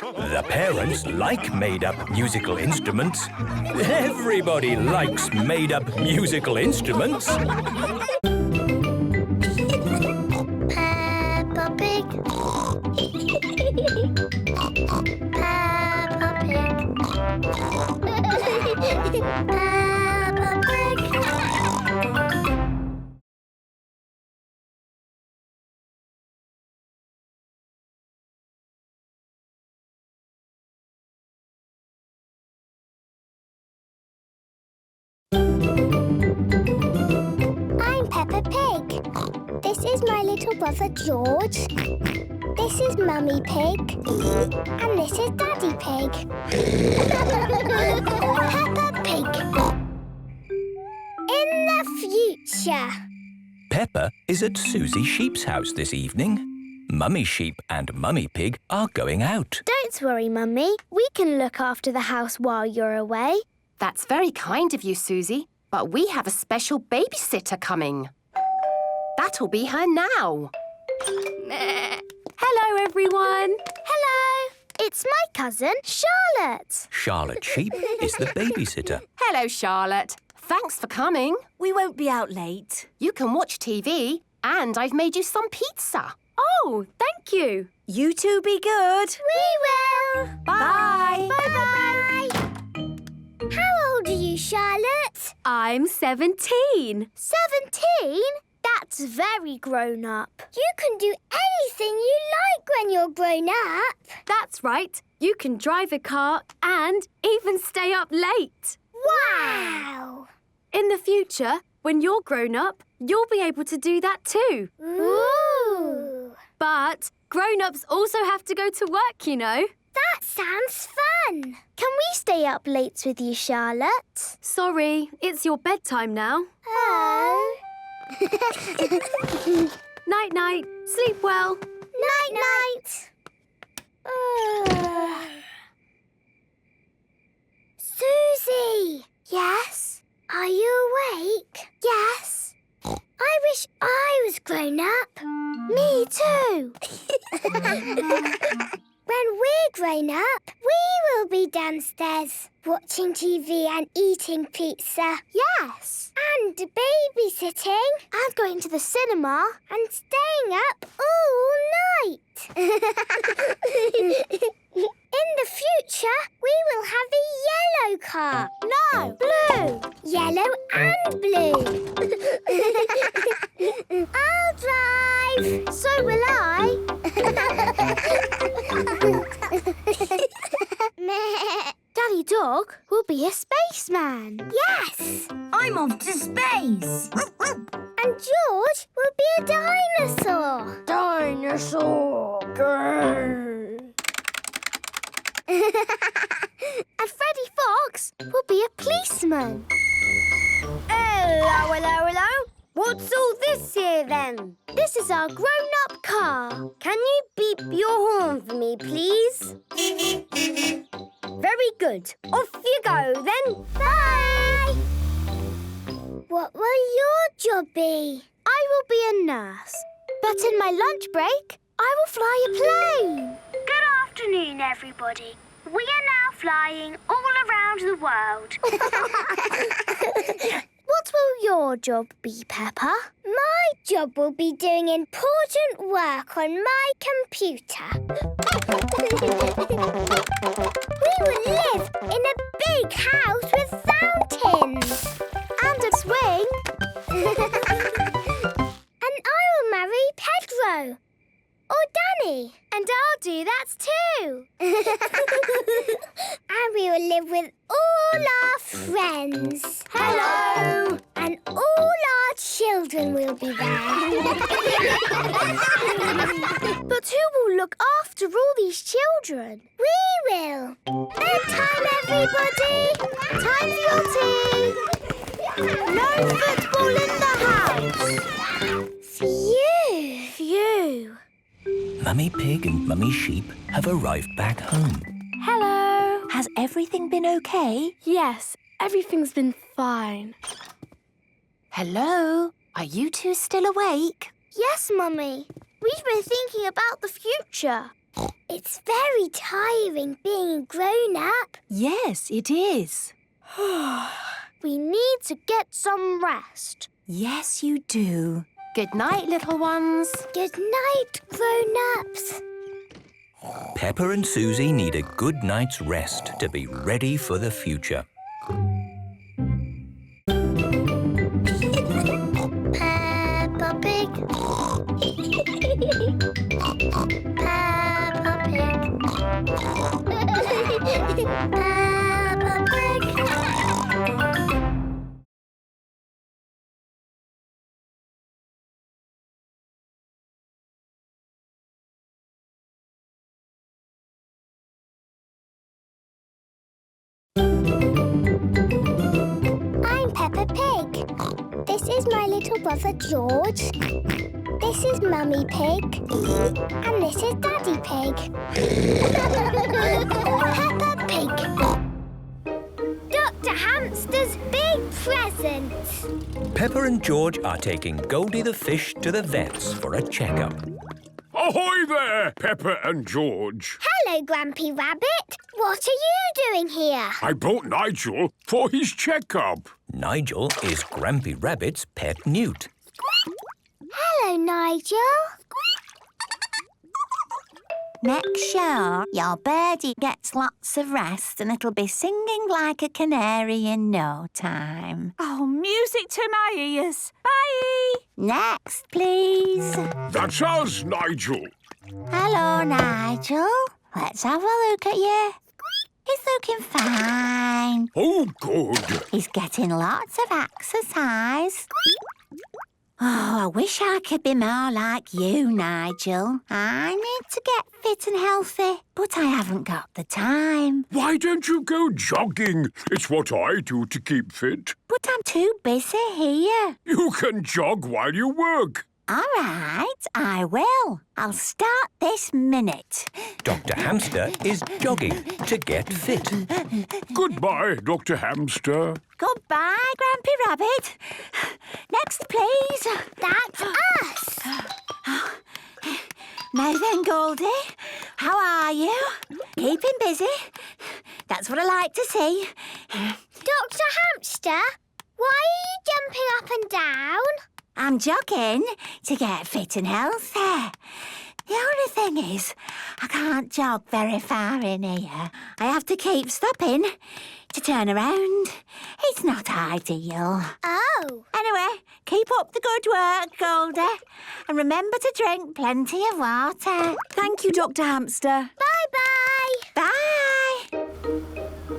The parents like made-up musical instruments. Everybody likes made-up musical instruments. Peppa Pig. Peppa Pig. is my little brother George. This is Mummy Pig. And this is Daddy Pig. Peppa Pig. In the future. Peppa is at Susie Sheep's house this evening. Mummy Sheep and Mummy Pig are going out. Don't worry, Mummy. We can look after the house while you're away. That's very kind of you, Susie. But we have a special babysitter coming. That'll be her now. Hello, everyone. Hello. It's my cousin, Charlotte. Charlotte Sheep is the babysitter. Hello, Charlotte. Thanks for coming. We won't be out late. You can watch TV, and I've made you some pizza. Oh, thank you. You two be good. We will. Bye. Bye-bye. How old are you, Charlotte? I'm 17. 17? That's very grown up. You can do anything you like when you're grown up. That's right. You can drive a car and even stay up late. Wow! In the future, when you're grown up, you'll be able to do that too. Ooh! But grown-ups also have to go to work, you know. That sounds fun. Can we stay up late with you, Charlotte? Sorry, it's your bedtime now. Oh. Night-night. Sleep well. Night-night. Susie! Yes? Are you awake? Yes. I wish I was grown up. Me too. When we're grown up, we will be downstairs watching TV and eating pizza. Yes. And babysitting. And going to the cinema. And staying up all night. In the future, we will have a yellow car. No, blue. Yellow and blue. I'll drive. So will I. Daddy Dog will be a spaceman. Yes. I'm off to space. And George will be a dinosaur. Dinosaur. Grrr. And Freddy Fox will be a policeman. Hello, hello, hello. What's all this here, then? This is our grown-up car. Can you beep your horn for me, please? Very good. Off you go, then. Bye! What will your job be? I will be a nurse. But in my lunch break, I will fly a plane. Good afternoon, everybody. We are now flying all around the world. What will your job be, Peppa? My job will be doing important work on my computer. We will live in a big house with fountains. And a swing. And I will marry Pedro. Or Danny. And I'll do that too. And we will live with all our friends. Hello. And all our children will be there. But who will look after all these children? We will. Bedtime, everybody. Time for your tea. No football in the house. Phew. Phew. Mummy Pig and Mummy Sheep have arrived back home. Hello. Has everything been okay? Yes, everything's been fine. Hello? Are you two still awake? Yes, Mummy. We've been thinking about the future. It's very tiring being grown up. Yes, it is. We need to get some rest. Yes, you do. Good night, little ones. Good night, grown-ups. Peppa and Susie need a good night's rest to be ready for the future. Peppa Pig. Peppa Pig. Peppa Pig. is my little brother George. This is Mummy Pig. And this is Daddy Pig. Peppa Pig. Dr. Hamster's big present. Peppa and George are taking Goldie the fish to the vet's for a checkup. Ahoy there, Peppa and George. Hello, Grampy Rabbit. What are you doing here? I brought Nigel for his checkup. Nigel is Grampy Rabbit's pet newt. Hello, Nigel. Make sure your birdie gets lots of rest and it'll be singing like a canary in no time. Oh, music to my ears. Bye! Next, please. That's us, Nigel. Hello, Nigel. Let's have a look at you. He's looking fine. Oh, good. He's getting lots of exercise. Oh, I wish I could be more like you, Nigel. I need to get fit and healthy, but I haven't got the time. Why don't you go jogging? It's what I do to keep fit. But I'm too busy here. You can jog while you work. All right, I will. I'll start this minute. Dr. Hamster is jogging to get fit. Goodbye, Dr. Hamster. Goodbye, Grampy Rabbit. Next, please. That's us. Now then, Goldie, how are you? Keeping busy? That's what I like to see. Dr. Hamster, why are you jumping up and down? I'm jogging to get fit and healthy. The only thing is, I can't jog very far in here. I have to keep stopping to turn around. It's not ideal. Oh. Anyway, keep up the good work, Goldie. And remember to drink plenty of water. Thank you, Dr. Hamster. Bye-bye. Bye.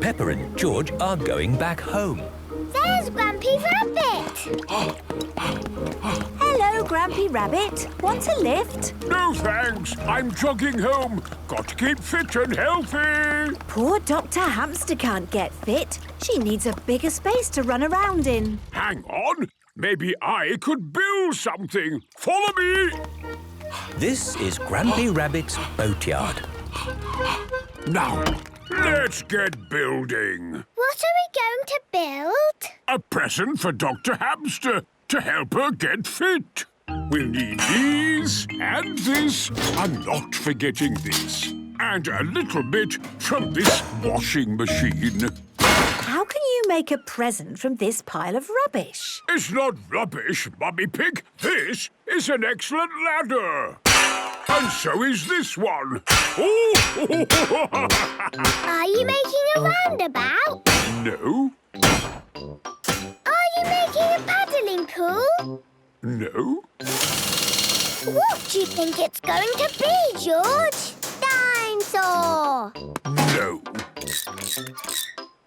Peppa and George are going back home. There's Grampy Rabbit. Hello, Grampy Rabbit. Want a lift? No, thanks. I'm jogging home. Got to keep fit and healthy. Poor Dr. Hamster can't get fit. She needs a bigger space to run around in. Hang on. Maybe I could build something. Follow me. This is Grampy Rabbit's boatyard. Now, let's get building. What are we going to build? A present for Dr. Hamster to help her get fit. We'll need these and this. I'm not forgetting this. And a little bit from this washing machine. How can you make a present from this pile of rubbish? It's not rubbish, Mummy Pig. This is an excellent ladder. And so is this one. Are you making a roundabout? No. Are you making a paddling pool? No. What do you think it's going to be, George? Dinosaur! No.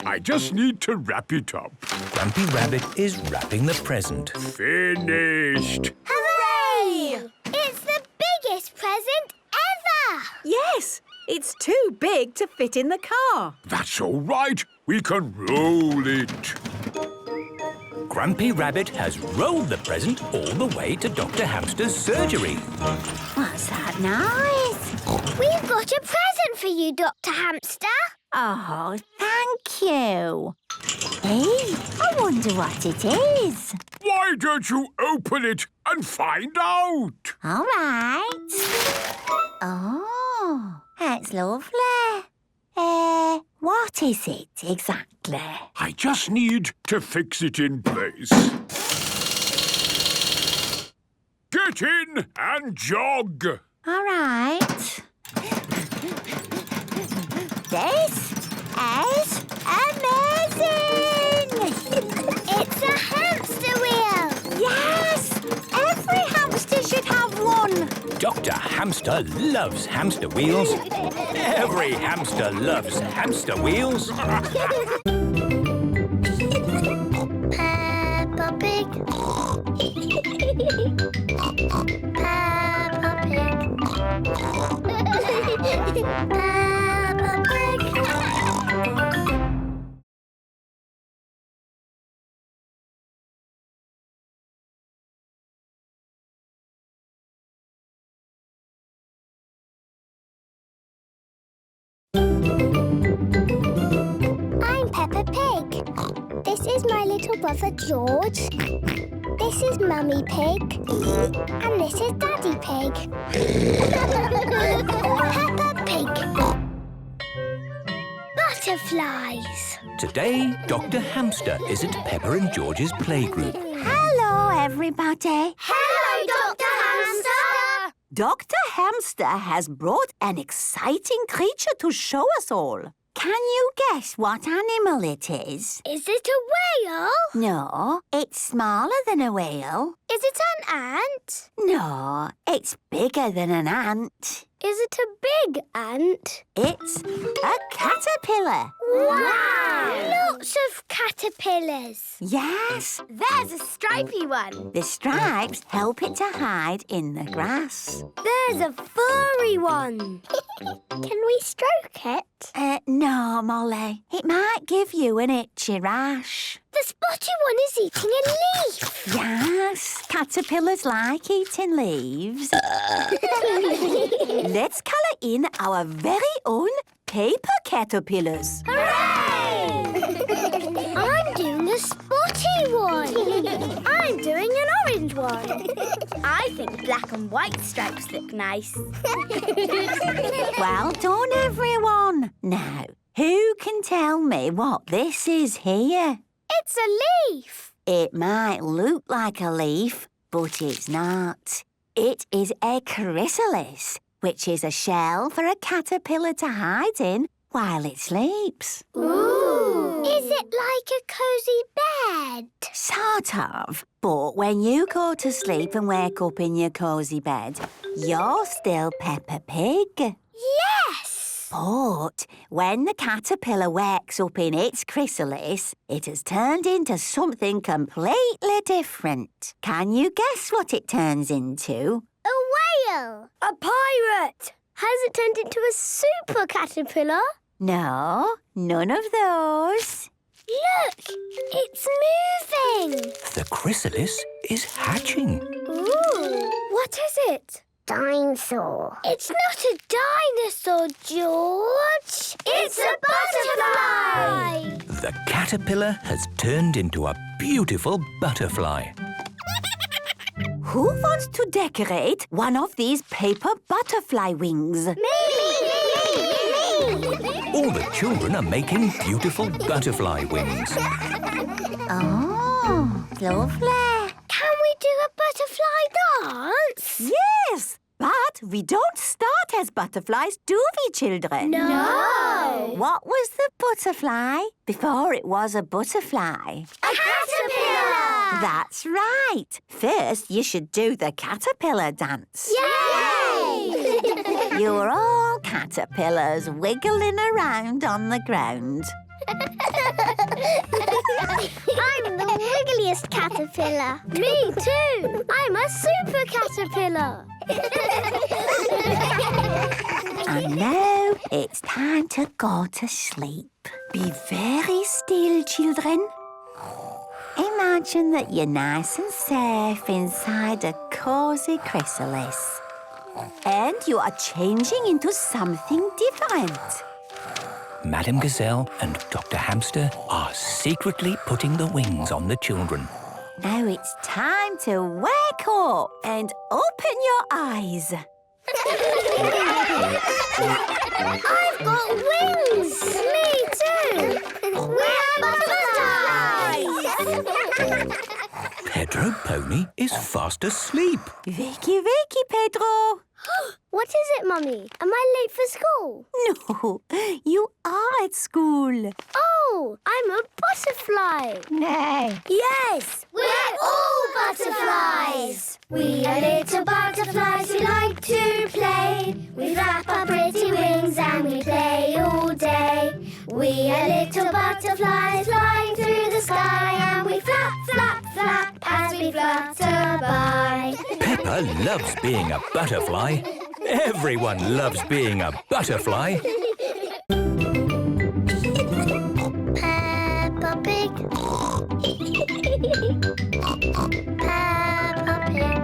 I just need to wrap it up. Grampy Rabbit is wrapping the present. Finished. Hooray! It's the biggest present ever! Yes, it's too big to fit in the car. That's all right. We can roll it. Grampy Rabbit has rolled the present all the way to Dr. Hamster's surgery. What's that noise? We've got a present for you, Dr. Hamster. Oh, thank you. Hey, I wonder what it is. Why don't you open it and find out? All right. Oh, that's lovely. What is it exactly? I just need to fix it in place. Get in and jog. All right. This is amazing! It's a hamster wheel. Yes! Every hamster should have one. Dr. Hamster loves hamster wheels. Every hamster loves hamster wheels. Peppa Pig. Peppa Pig. little brother George. This is Mummy Pig. And this is Daddy Pig. Peppa Pig. Butterflies. Today, Dr. Hamster is at Peppa and George's playgroup. Hello, everybody. Hello, Dr. Hamster. Dr. Hamster has brought an exciting creature to show us all. Can you guess what animal it is? Is it a whale? No, it's smaller than a whale. Is it an ant? No, it's bigger than an ant. Is it a big ant? It's a caterpillar. Wow! Lots of caterpillars. Yes, There's a stripy one. the stripes help it to hide in the grass. There's a furry one. Can we stroke it? No, Molly. It might give you an itchy rash. The spotty one is eating a leaf. Yes, caterpillars like eating leaves. Let's colour in our very own paper caterpillars. Hooray! I'm doing a spotty one. I'm doing an orange one. I think black and white stripes look nice. Well done, everyone. Now, who can tell me what this is here? It's a leaf. It might look like a leaf, but it's not. It is a chrysalis, which is a shell for a caterpillar to hide in while it sleeps. Ooh. Is it like a cosy bed? Sort of. But when you go to sleep and wake up in your cosy bed, you're still Peppa Pig. Yes. But when the caterpillar wakes up in its chrysalis, it has turned into something completely different. Can you guess what it turns into? A whale. A pirate. Has it turned into a super caterpillar? No, none of those. Look, it's moving. The chrysalis is hatching. Ooh, what is it? Dinosaur. It's not a dinosaur, George. It's a butterfly. The caterpillar has turned into a beautiful butterfly. Who wants to decorate one of these paper butterfly wings? Me. All the children are making beautiful butterfly wings. Oh, lovely. Can we do a butterfly dance? Yes, but we don't start as butterflies, do we, children? No. What was the butterfly before it was a butterfly? A caterpillar. That's right. First, you should do the caterpillar dance. Yay! You're all caterpillars wiggling around on the ground. I'm the wiggliest caterpillar. Me too. I'm a super caterpillar. And now it's time to go to sleep. Be very still, children. Imagine that you're nice and safe inside a cosy chrysalis. And you are changing into something different. Madame Gazelle and Dr. Hamster are secretly putting the wings on the children. Now it's time to wake up And open your eyes. I've got wings. Me too. We're butterflies. Pedro Pony is fast asleep. Wakey, wakey, Pedro. What is it, Mummy? Am I late for school? No, you are at school. Oh, I'm a butterfly. No. Yes, we're all butterflies. We are little butterflies who like to play. We flap our pretty wings and we play all day. We are little butterflies flying through the sky, and we flap, flap, flap as we flutter by. Peppa loves being a butterfly. Everyone loves being a butterfly. Peppa Pig. Peppa Pig.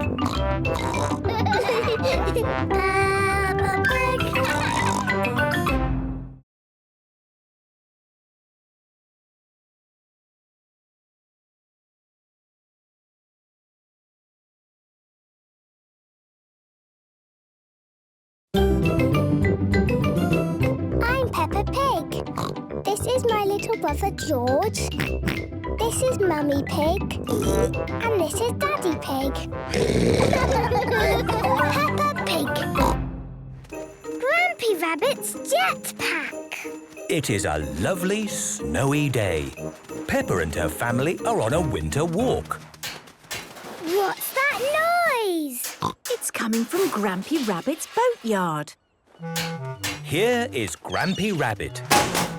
is my little brother George. This is Mummy Pig. And this is Daddy Pig. Peppa Pig. Grampy Rabbit's jetpack. It is a lovely, snowy day. Peppa and her family are on a winter walk. What's that noise? It's coming from Grampy Rabbit's boatyard. Here is Grampy Rabbit.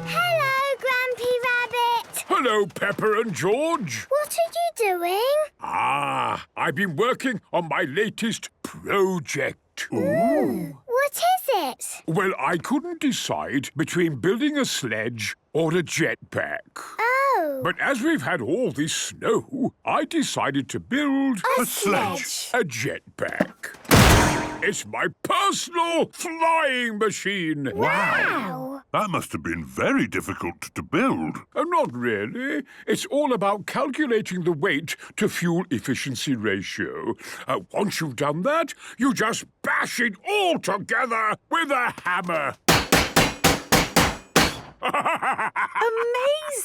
Hello, Grampy Rabbit. Hello, Peppa and George. What are you doing? I've been working on my latest project. Ooh. What is it? Well, I couldn't decide between building a sledge or a jetpack. Oh. But as we've had all this snow, I decided to build A sledge. a jetpack. It's my personal flying machine. Wow. That must have been very difficult to build. Not really. It's all about calculating the weight to fuel efficiency ratio. Once you've done that, you just bash it all together with a hammer.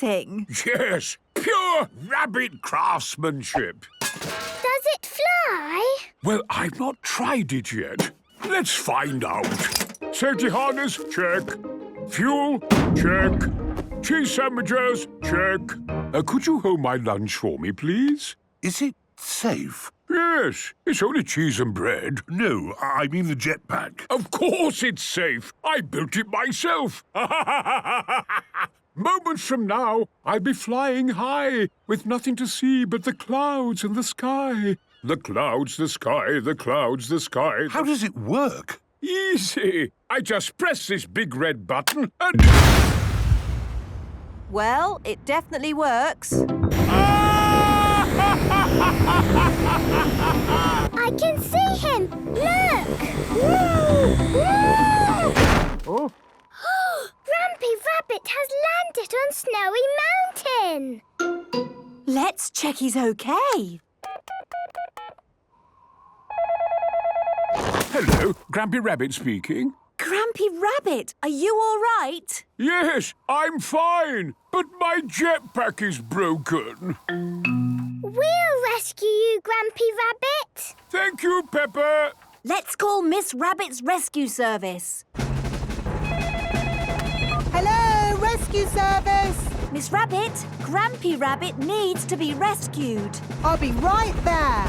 Amazing! Yes, pure rabbit craftsmanship. Does it fly? Well, I've not tried it yet. Let's find out. Safety harness, check. Fuel, check. Cheese sandwiches, check. Could you hold my lunch for me, please? Is it safe? Yes, it's only cheese and bread. No, I mean the jetpack. Of course it's safe. I built it myself. Moments from now, I'll be flying high with nothing to see but the clouds and the sky. The clouds, the sky, the clouds, the sky. How does it work? Easy. I just press this big red button and... Well, it definitely works. I can see him. Look. Oh. Grampy Rabbit has landed on Snowy Mountain. Let's check he's okay. Hello, Grampy Rabbit speaking. Grampy Rabbit, are you all right? Yes, I'm fine, but my jetpack is broken. We'll rescue you, Grampy Rabbit. Thank you, Peppa. Let's call Miss Rabbit's rescue service. Hello, rescue service. Miss Rabbit, Grampy Rabbit needs to be rescued. I'll be right there.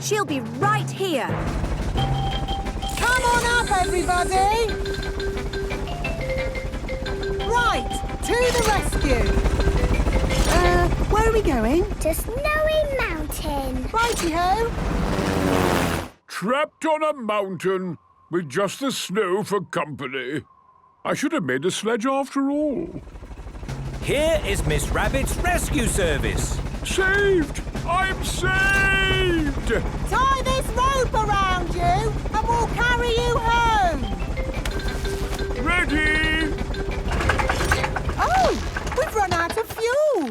She'll be right here. Come on up, everybody. Right, to the rescue. Where are we going? To Snowy Mountain. Righty-ho. Trapped on a mountain with just the snow for company. I should have made a sledge after all. Here is Miss Rabbit's rescue service. Saved! I'm saved! Tie this rope around you and we'll carry you home. Ready! Oh, we've run out of fuel.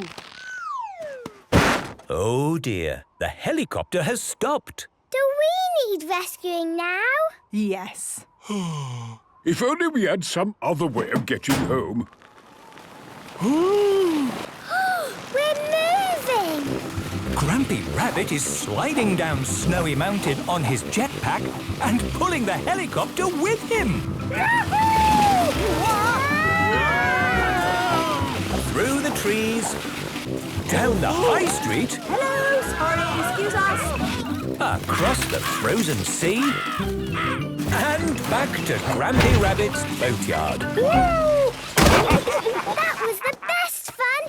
Oh dear, the helicopter has stopped. Do we need rescuing now? Yes. If only we had some other way of getting home. We're moving. Grampy Rabbit is sliding down Snowy Mountain on his jetpack and pulling the helicopter with him. Through the trees, down the high street, Hello, sorry, excuse us. across the frozen sea, and back to Grampy Rabbit's boatyard. That was the best fun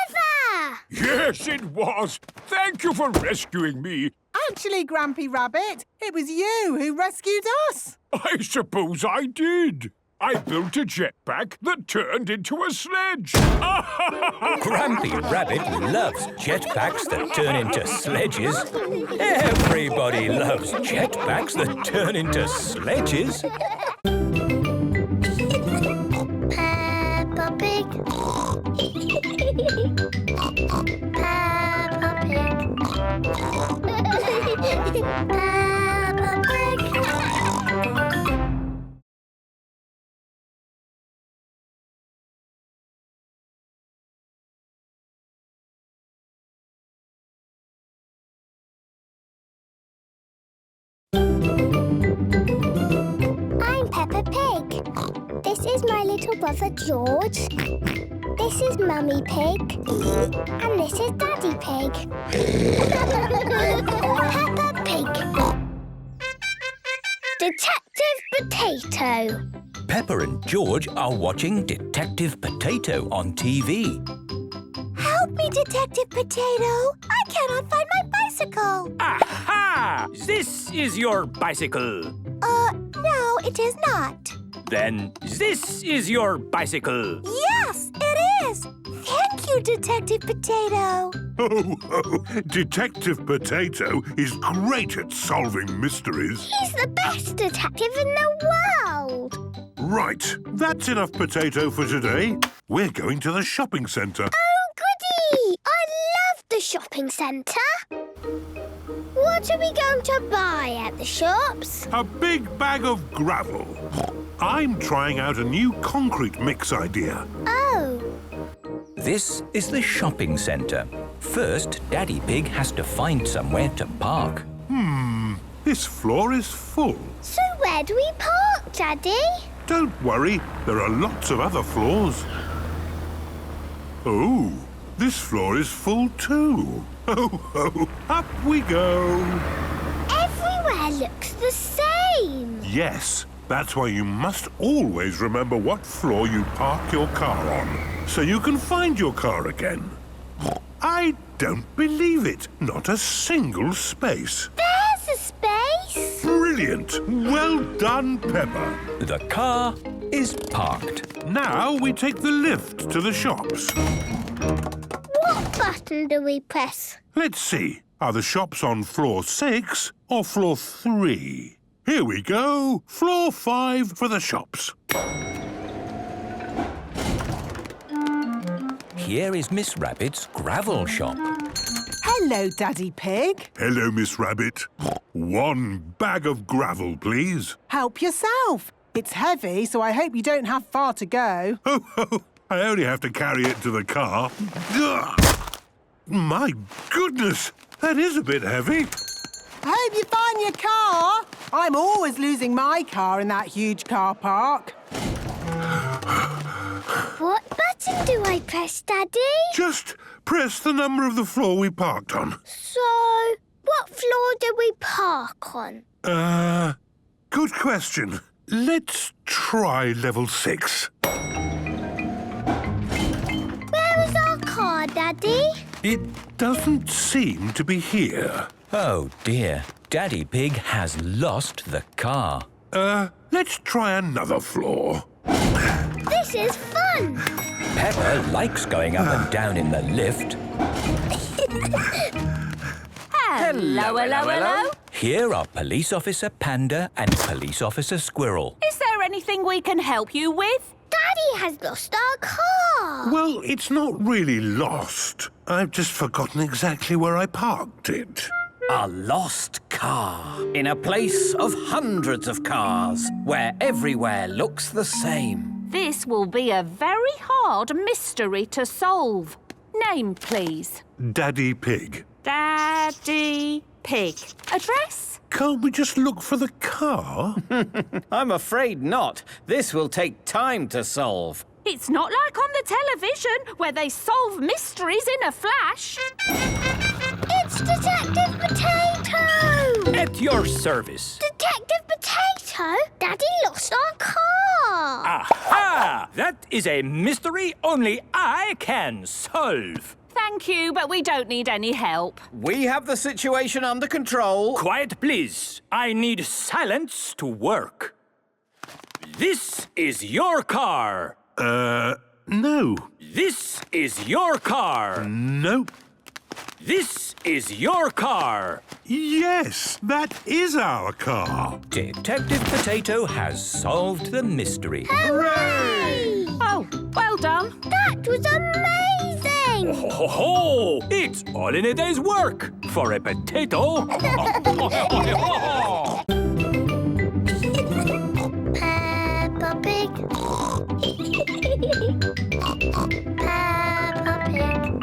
ever! Yes, it was. Thank you for rescuing me. Actually, Grampy Rabbit, it was you who rescued us. I suppose I did. I built a jetpack that turned into a sledge. Grampy Rabbit loves jetpacks that turn into sledges. Everybody loves jetpacks that turn into sledges. Peppa Pig. Peppa Pig. is my little brother George. This is Mummy Pig. And this is Daddy Pig. Peppa Pig. Detective Potato. Peppa and George are watching Detective Potato on TV. Help me, Detective Potato. I cannot find my bicycle. Aha! This is your bicycle. No, it is not. Then this is your bicycle. Yes, it is. Thank you, Detective Potato. Oh, Detective Potato is great at solving mysteries. He's the best detective in the world. Right, that's enough potato for today. We're going to the shopping centre. Oh, goody! I love the shopping centre. What are we going to buy at the shops? A big bag of gravel. I'm trying out a new concrete mix idea. Oh. This is the shopping centre. First, Daddy Pig has to find somewhere to park. This floor is full. So where do we park, Daddy? Don't worry, there are lots of other floors. Oh, this floor is full too. Oh, up we go. Everywhere looks the same. Yes, that's why you must always remember what floor you park your car on, so you can find your car again. I don't believe it. Not a single space. There's a space. Brilliant. Well done, Peppa. The car is parked. Now we take the lift to the shops. What button do we press? Let's see. Are the shops on floor 6 or floor 3? Here we go. Floor 5 for the shops. Here is Miss Rabbit's gravel shop. Hello, Daddy Pig. Hello, Miss Rabbit. 1 bag of gravel, please. Help yourself. It's heavy, so I hope you don't have far to go. Oh, I only have to carry it to the car. Ugh. My goodness, that is a bit heavy. I hope you find your car. I'm always losing my car in that huge car park. What button do I press, Daddy? Just press the number of the floor we parked on. So, what floor do we park on? Good question. Let's try level 6. Where is our car, Daddy? It doesn't seem to be here. Oh dear, Daddy Pig has lost the car. Let's try another floor. This is fun. Peppa likes going up and down in the lift. Hello, hello, hello. Here are Police Officer Panda and Police Officer Squirrel. Is there anything we can help you with? Daddy has lost our car. Well, it's not really lost. I've just forgotten exactly where I parked it. A lost car in a place of hundreds of cars where everywhere looks the same. This will be a very hard mystery to solve. Name, please. Daddy Pig. Daddy Pig. Address? Can't we just look for the car? I'm afraid not. This will take time to solve. It's not like on the television where they solve mysteries in a flash. It's Detective Potato. At your service. Detective Potato? Daddy lost our car. Aha! That is a mystery only I can solve. Thank you, but we don't need any help. We have the situation under control. Quiet, please. I need silence to work. This is your car. No. This is your car. Nope. This is your car. Yes, that is our car. Detective Potato has solved the mystery. Hooray! Oh, well done. That was amazing. Ho, ho, ho! It's all in a day's work for a potato. Peppa Pig. Peppa Pig.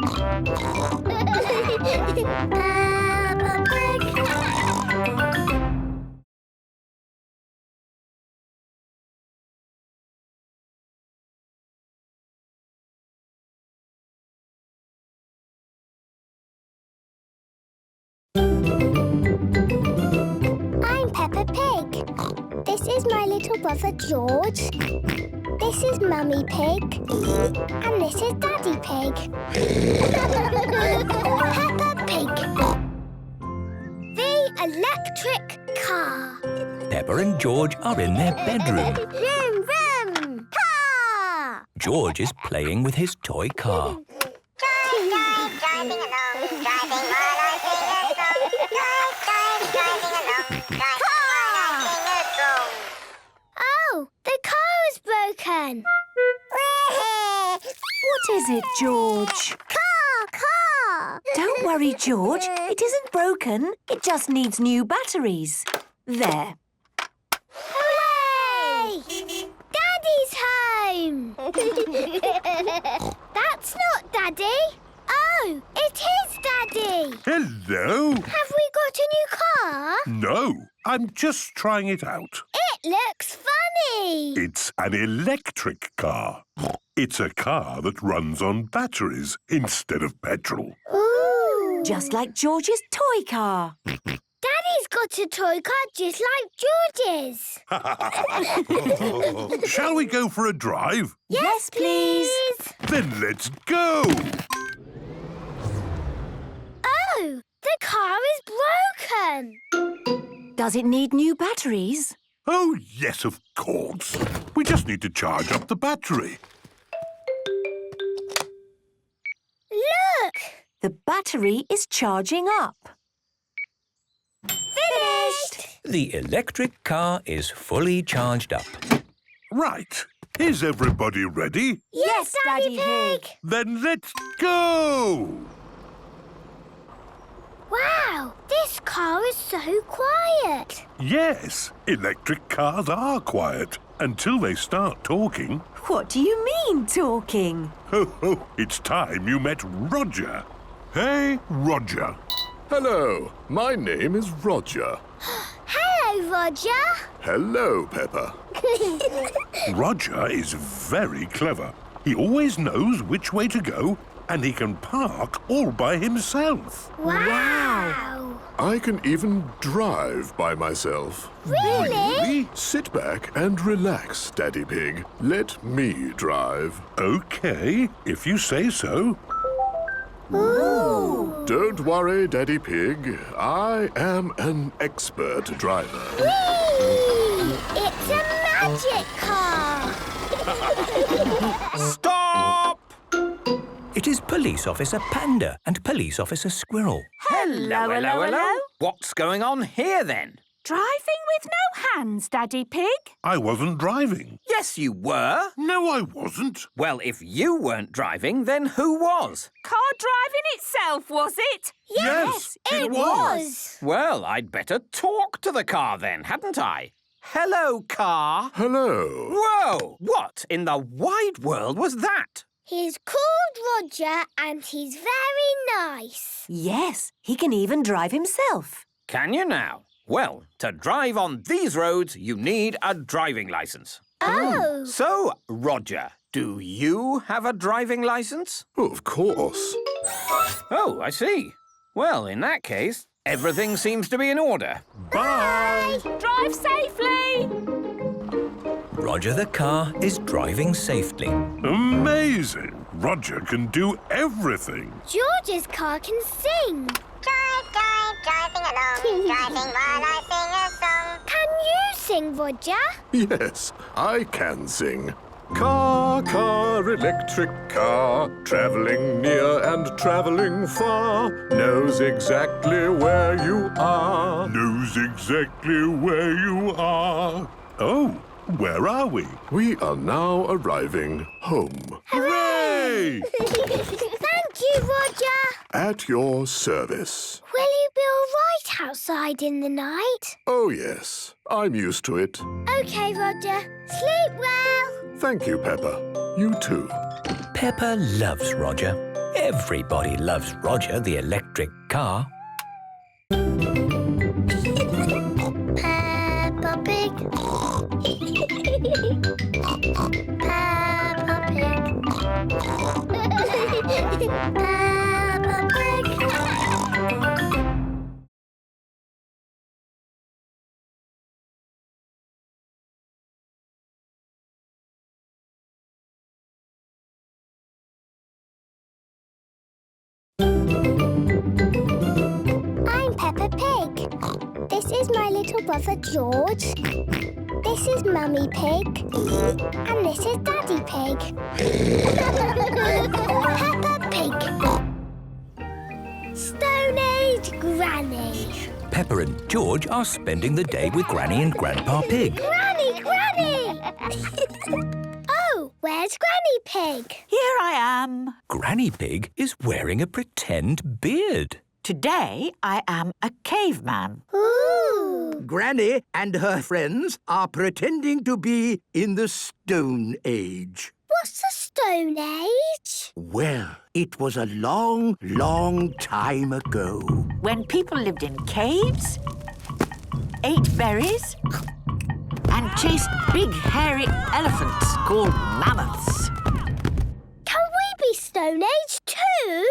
is my little brother George. This is Mummy Pig. And this is Daddy Pig. Peppa Pig. The electric car. Peppa and George are in their bedroom. Vroom, vroom. Car! George is playing with his toy car. Driving along, driving while I sing a song. Driving along, while I sing a song. Oh, the car is broken. What is it, George? Car! Don't worry, George. It isn't broken. It just needs new batteries. There. Hooray! Daddy's home! That's not Daddy. Oh, it is Daddy. Hello? Have we got a new car? No, I'm just trying it out. It looks funny. It's an electric car. It's a car that runs on batteries instead of petrol. Ooh. Just like George's toy car. Daddy's got a toy car just like George's. Shall we go for a drive? Yes, please. Then let's go! Oh, the car is broken. Does it need new batteries? Oh, yes, of course. We just need to charge up the battery. Look! The battery is charging up. Finished! The electric car is fully charged up. Right. Is everybody ready? Yes, Daddy Pig. Then let's go! Wow, this car is so quiet. Yes, electric cars are quiet until they start talking. What do you mean, talking? Ho, ho, it's time you met Roger. Hey, Roger. Hello, my name is Roger. Hello, Roger. Hello, Peppa. Roger is very clever. He always knows which way to go and he can park all by himself. Wow. I can even drive by myself. Really? Sit back and relax, Daddy Pig. Let me drive. Okay, if you say so. Ooh. Don't worry, Daddy Pig. I am an expert driver. Whee! It's a magic car. Stop! It is Police Officer Panda and Police Officer Squirrel. Hello. What's going on here, then? Driving with no hands, Daddy Pig. I wasn't driving. Yes, you were. No, I wasn't. Well, if you weren't driving, then who was? Car driving itself, was it? Yes, it was. Well, I'd better talk to the car then, hadn't I? Hello, car. Hello. Whoa! What in the wide world was that? He's called Roger and he's very nice. Yes, he can even drive himself. Can you now? Well, to drive on these roads, you need a driving licence. Oh. So, Roger, do you have a driving licence? Of course. Oh, I see. Well, in that case, everything seems to be in order. Bye. Drive safely. Roger the car is driving safely. Amazing. Roger can do everything. George's car can sing. Driving along, driving while I sing a song. Can you sing, Roger? Yes, I can sing. Car, electric car, travelling near and travelling far, knows exactly where you are. Knows exactly where you are. Oh, where are we? We are now arriving home. Hooray! Thank you, Roger. At your service. Will you be all right outside in the night? Oh, yes. I'm used to it. OK, Roger. Sleep well. Thank you, Peppa. You too. Peppa loves Roger. Everybody loves Roger the electric car. Peppa Pig. Peppa Pig. little brother George. This is Mummy Pig. And this is Daddy Pig. Peppa Pig. Stone Age Granny. Peppa and George are spending the day with Granny and Grandpa Pig. Granny! Oh, where's Granny Pig? Here I am. Granny Pig is wearing a pretend beard. Today I am a caveman. Ooh! Granny and her friends are pretending to be in the Stone Age. What's the Stone Age? Well, it was a long, long time ago. When people lived in caves, ate berries, and chased big hairy elephants called mammoths. Can we be Stone Age too?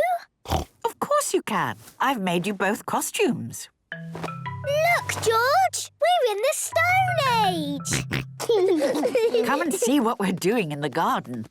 Of course you can. I've made you both costumes. Look, George! We're in the Stone Age! Come and see what we're doing in the garden.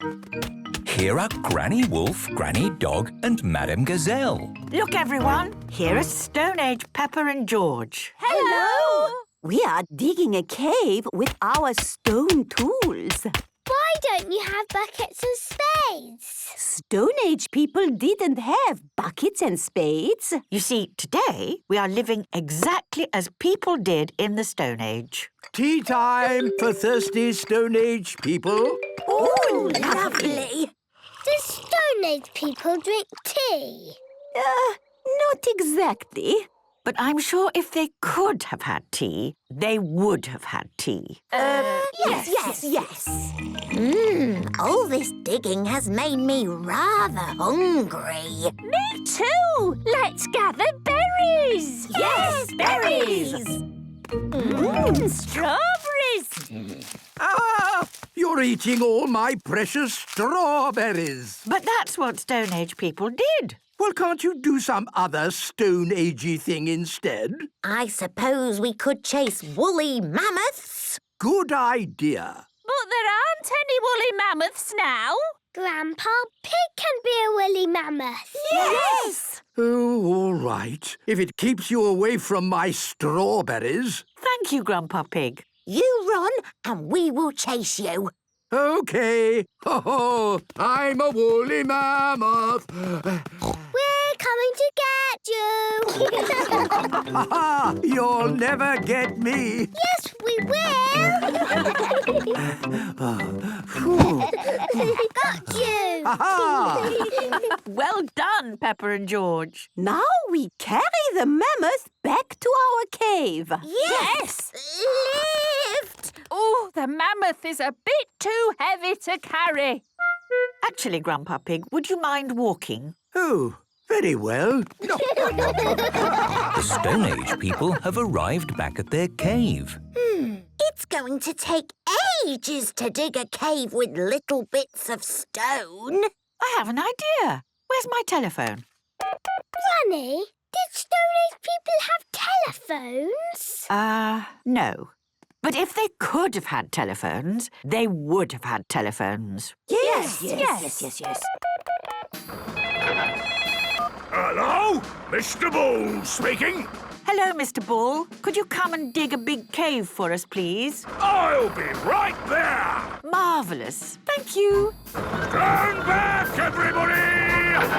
Here are Granny Wolf, Granny Dog and Madame Gazelle. Look, everyone. Here are Stone Age Peppa and George. Hello! We are digging a cave with our stone tools. Why don't you have buckets and spades? Stone Age people didn't have buckets and spades. You see, today we are living exactly as people did in the Stone Age. Tea time for thirsty Stone Age people. Oh, lovely. Do Stone Age people drink tea? Not exactly. But I'm sure if they could have had tea, they would have had tea. Yes. All this digging has made me rather hungry. Me too! Let's gather berries! Yes, berries! Strawberries! Ah! You're eating all my precious strawberries. But that's what Stone Age people did. Well, can't you do some other Stone Agey thing instead? I suppose we could chase woolly mammoths. Good idea. But there aren't any woolly mammoths now. Grandpa Pig can be a woolly mammoth. Yes! Oh, all right. If it keeps you away from my strawberries. Thank you, Grandpa Pig. You run and we will chase you. OK. Ho-ho! I'm a woolly mammoth. We're coming to get you. Ha-ha! You'll never get me. Yes, we will. Got you. Ha-ha! Well done, Peppa and George. Now we carry the mammoth back to our cave. Yes. Lift. Oh, the mammoth is a bit too heavy to carry. Actually, Grandpa Pig, would you mind walking? Oh, very well. The Stone Age people have arrived back at their cave. It's going to take ages to dig a cave with little bits of stone. I have an idea. Where's my telephone? Granny, did Stone Age people have telephones? No. But if they could have had telephones, they would have had telephones. Yes. Hello? Mr. Bull speaking. Hello, Mr. Bull. Could you come and dig a big cave for us, please? I'll be right there. Marvellous. Thank you. Stand back, everybody!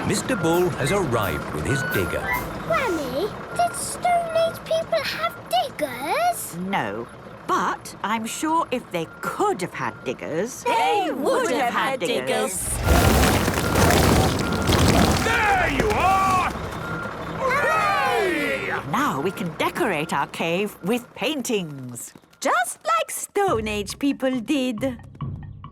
Mr. Bull has arrived with his digger. Granny, did Stone Age people have diggers? No. But I'm sure if they could have had diggers, They would have had diggers. There you are! Hooray! now we can decorate our cave with paintings. Just like Stone Age people did.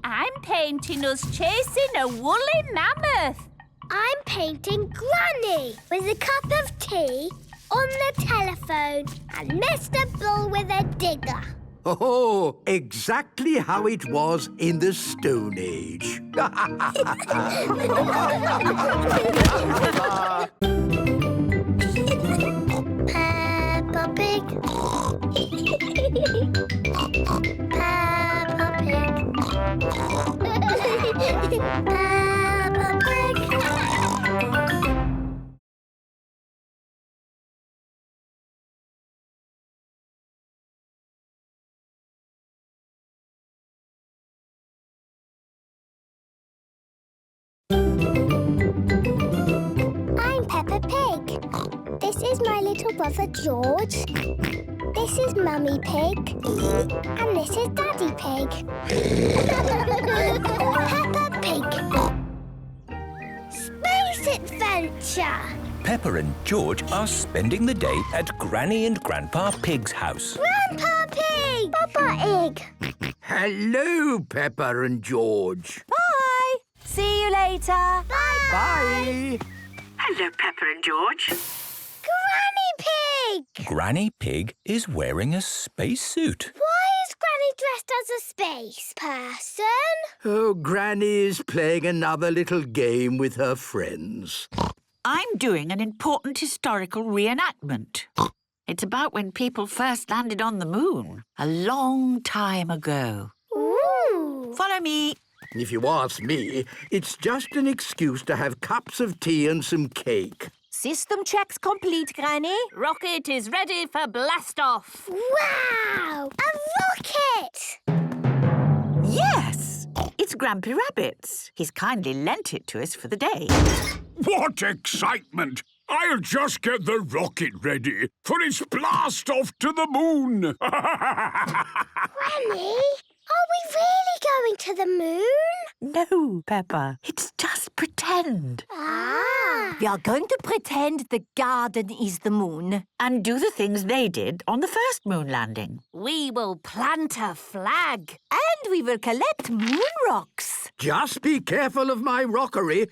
I'm painting us chasing a woolly mammoth. I'm painting Granny with a cup of tea on the telephone and Mr. Bull with a digger. Oh, exactly how it was in the Stone Age. Peppa Pig. Peppa Pig. little brother George. This is Mummy Pig. And this is Daddy Pig. Peppa Pig. Space Adventure! Peppa and George are spending the day at Granny and Grandpa Pig's house. Grandpa Pig! Papa Egg! Hello, Peppa and George. Bye! See you later. Bye! Bye. Hello, Peppa and George. Granny Pig! Granny Pig is wearing a spacesuit. Why is Granny dressed as a space person? Oh, Granny is playing another little game with her friends. I'm doing an important historical reenactment. It's about when people first landed on the moon, a long time ago. Ooh! Follow me. If you ask me, it's just an excuse to have cups of tea and some cake. System checks complete, Granny. Rocket is ready for blast-off. Wow! A rocket! Yes, it's Grampy Rabbit's. He's kindly lent it to us for the day. What excitement! I'll just get the rocket ready for its blast off to the moon. Granny, are we really going to the moon? No, Peppa, it's just pretend. Ah! We are going to pretend the garden is the moon. And do the things they did on the first moon landing. We will plant a flag. And we will collect moon rocks. Just be careful of my rockery.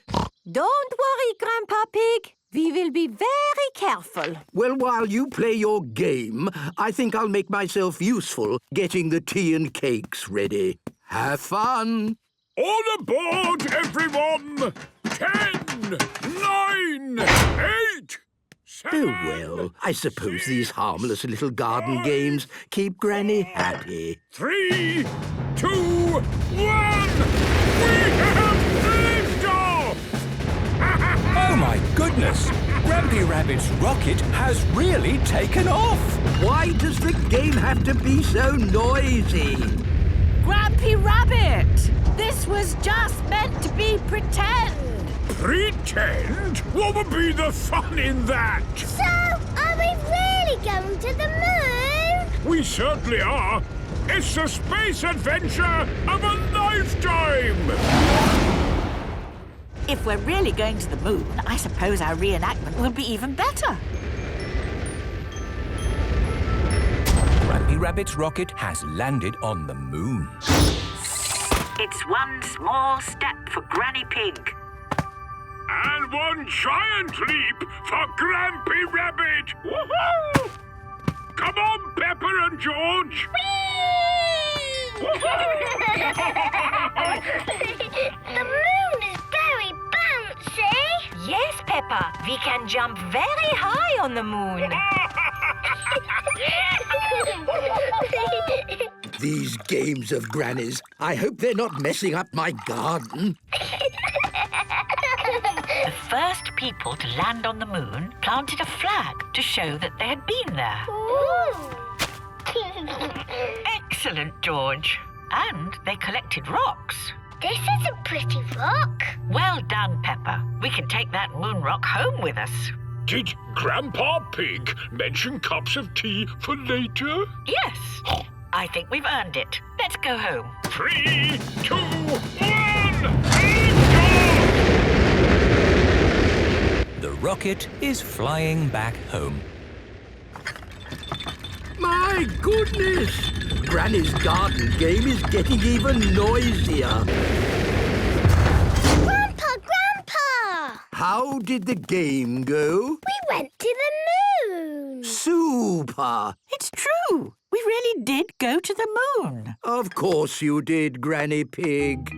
Don't worry, Grandpa Pig. We will be very careful. Well, while you play your game, I think I'll make myself useful getting the tea and cakes ready. Have fun. All aboard, everyone! 10, 9, 8, 7... Oh, well, I suppose these harmless little garden games keep Granny happy. 3, 2, 1... We have liftoff! Oh, my goodness! Grampy Rabbit's rocket has really taken off! Why does the game have to be so noisy? Grampy Rabbit! This was just meant to be pretend. Pretend? What would be the fun in that? So, are we really going to the moon? We certainly are. It's the space adventure of a lifetime! If we're really going to the moon, I suppose our reenactment will be even better. Grampy Rabbit's rocket has landed on the moon. It's one small step for Granny Pig. And one giant leap for Grampy Rabbit! Woohoo! Come on, Peppa and George! The moon is very bouncy. Yes, Peppa. We can jump very high on the moon. These games of Granny's, I hope they're not messing up my garden. The first people to land on the moon planted a flag to show that they had been there. Excellent, George. And they collected rocks. This is a pretty rock. Well done, Peppa. We can take that moon rock home with us. Did Grandpa Pig mention cups of tea for later? Yes. I think we've earned it. Let's go home. 3, 2, 1, The rocket is flying back home. My goodness! Granny's garden game is getting even noisier. Grandpa! How did the game go? We went to the moon. Super! It's true. We really did go to the moon. Of course you did, Granny Pig.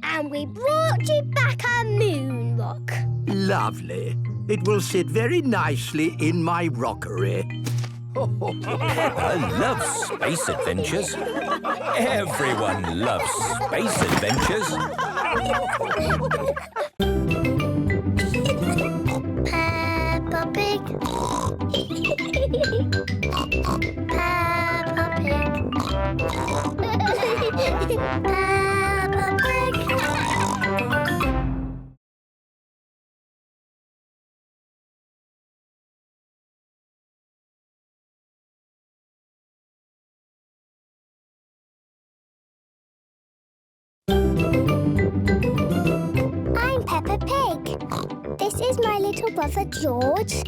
And we brought you back a moon rock. Lovely. It will sit very nicely in my rockery. Peppa loves space adventures. Everyone loves space adventures. Peppa Pig. Peppa Pig. Peppa Pig. This is my little brother George.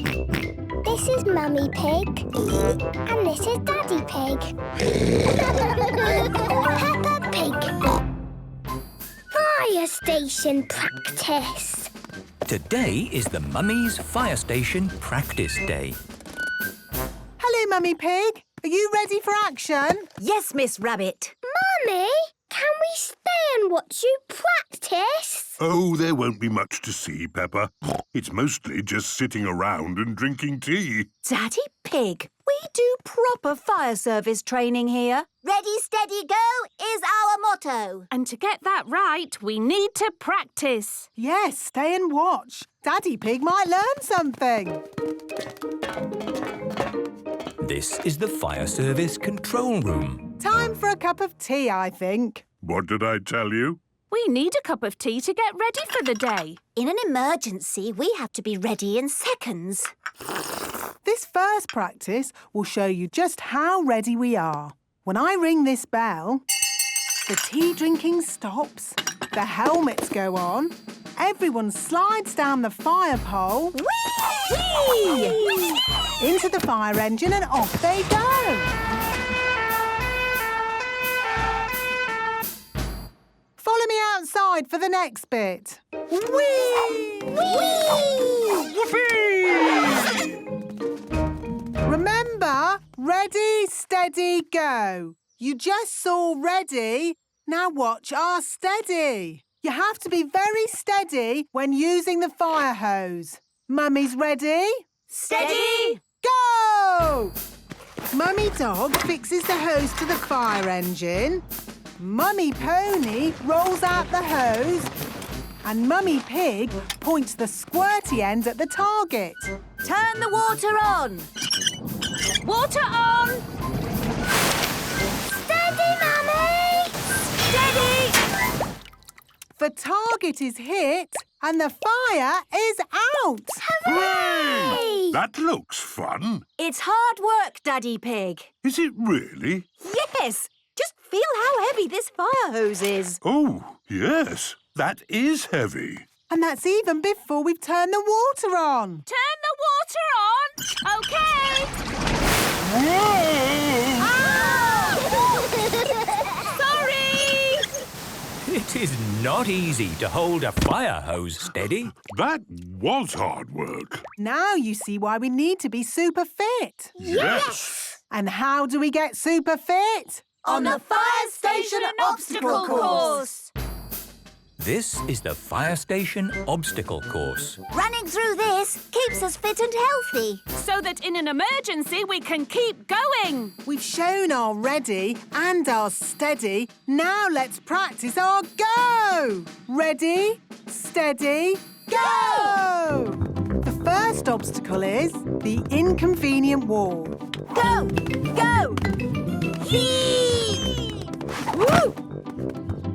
This is Mummy Pig. And this is Daddy Pig. Peppa Pig. Fire station practice. Today is the Mummy's Fire Station Practice Day. Hello, Mummy Pig. Are you ready for action? Yes, Miss Rabbit. Mummy, can we stay and watch you practice? Oh, there won't be much to see, Peppa. It's mostly just sitting around and drinking tea. Daddy Pig, we do proper fire service training here. Ready, steady, go is our motto. And to get that right, we need to practice. Yes, stay and watch. Daddy Pig might learn something. This is the Fire Service Control Room. Time for a cup of tea, I think. What did I tell you? We need a cup of tea to get ready for the day. In an emergency, we have to be ready in seconds. This first practice will show you just how ready we are. When I ring this bell, the tea drinking stops, the helmets go on, everyone slides down the fire pole, whee! Into the fire engine and off they go. Follow me outside for the next bit. Whee! Whee! Whoopee! Remember, ready, steady, go. You just saw ready. Now watch our steady. You have to be very steady when using the fire hose. Mummy's ready? Steady! Go! Mummy Dog fixes the hose to the fire engine. Mummy Pony rolls out the hose. And Mummy Pig points the squirty end at the target. Turn the water on. Water on! Steady, Mummy! Steady! The target is hit and the fire is out. Hooray! That looks fun. It's hard work, Daddy Pig. Is it really? Yes! Just feel how heavy this fire hose is. Oh, yes. That is heavy. And that's even before we've turned the water on. Turn the water on! OK! Sorry! It is not easy to hold a fire hose steady. That was hard work. Now you see why we need to be super fit. Yes! And how do we get super fit? On the Fire Station Obstacle Course. This is the Fire Station Obstacle Course. Running through this keeps us fit and healthy. So that in an emergency we can keep going. We've shown our ready and our steady. Now let's practice our go. Ready, steady, go! The first obstacle is the inconvenient wall. Go! Go! Yee! Woo!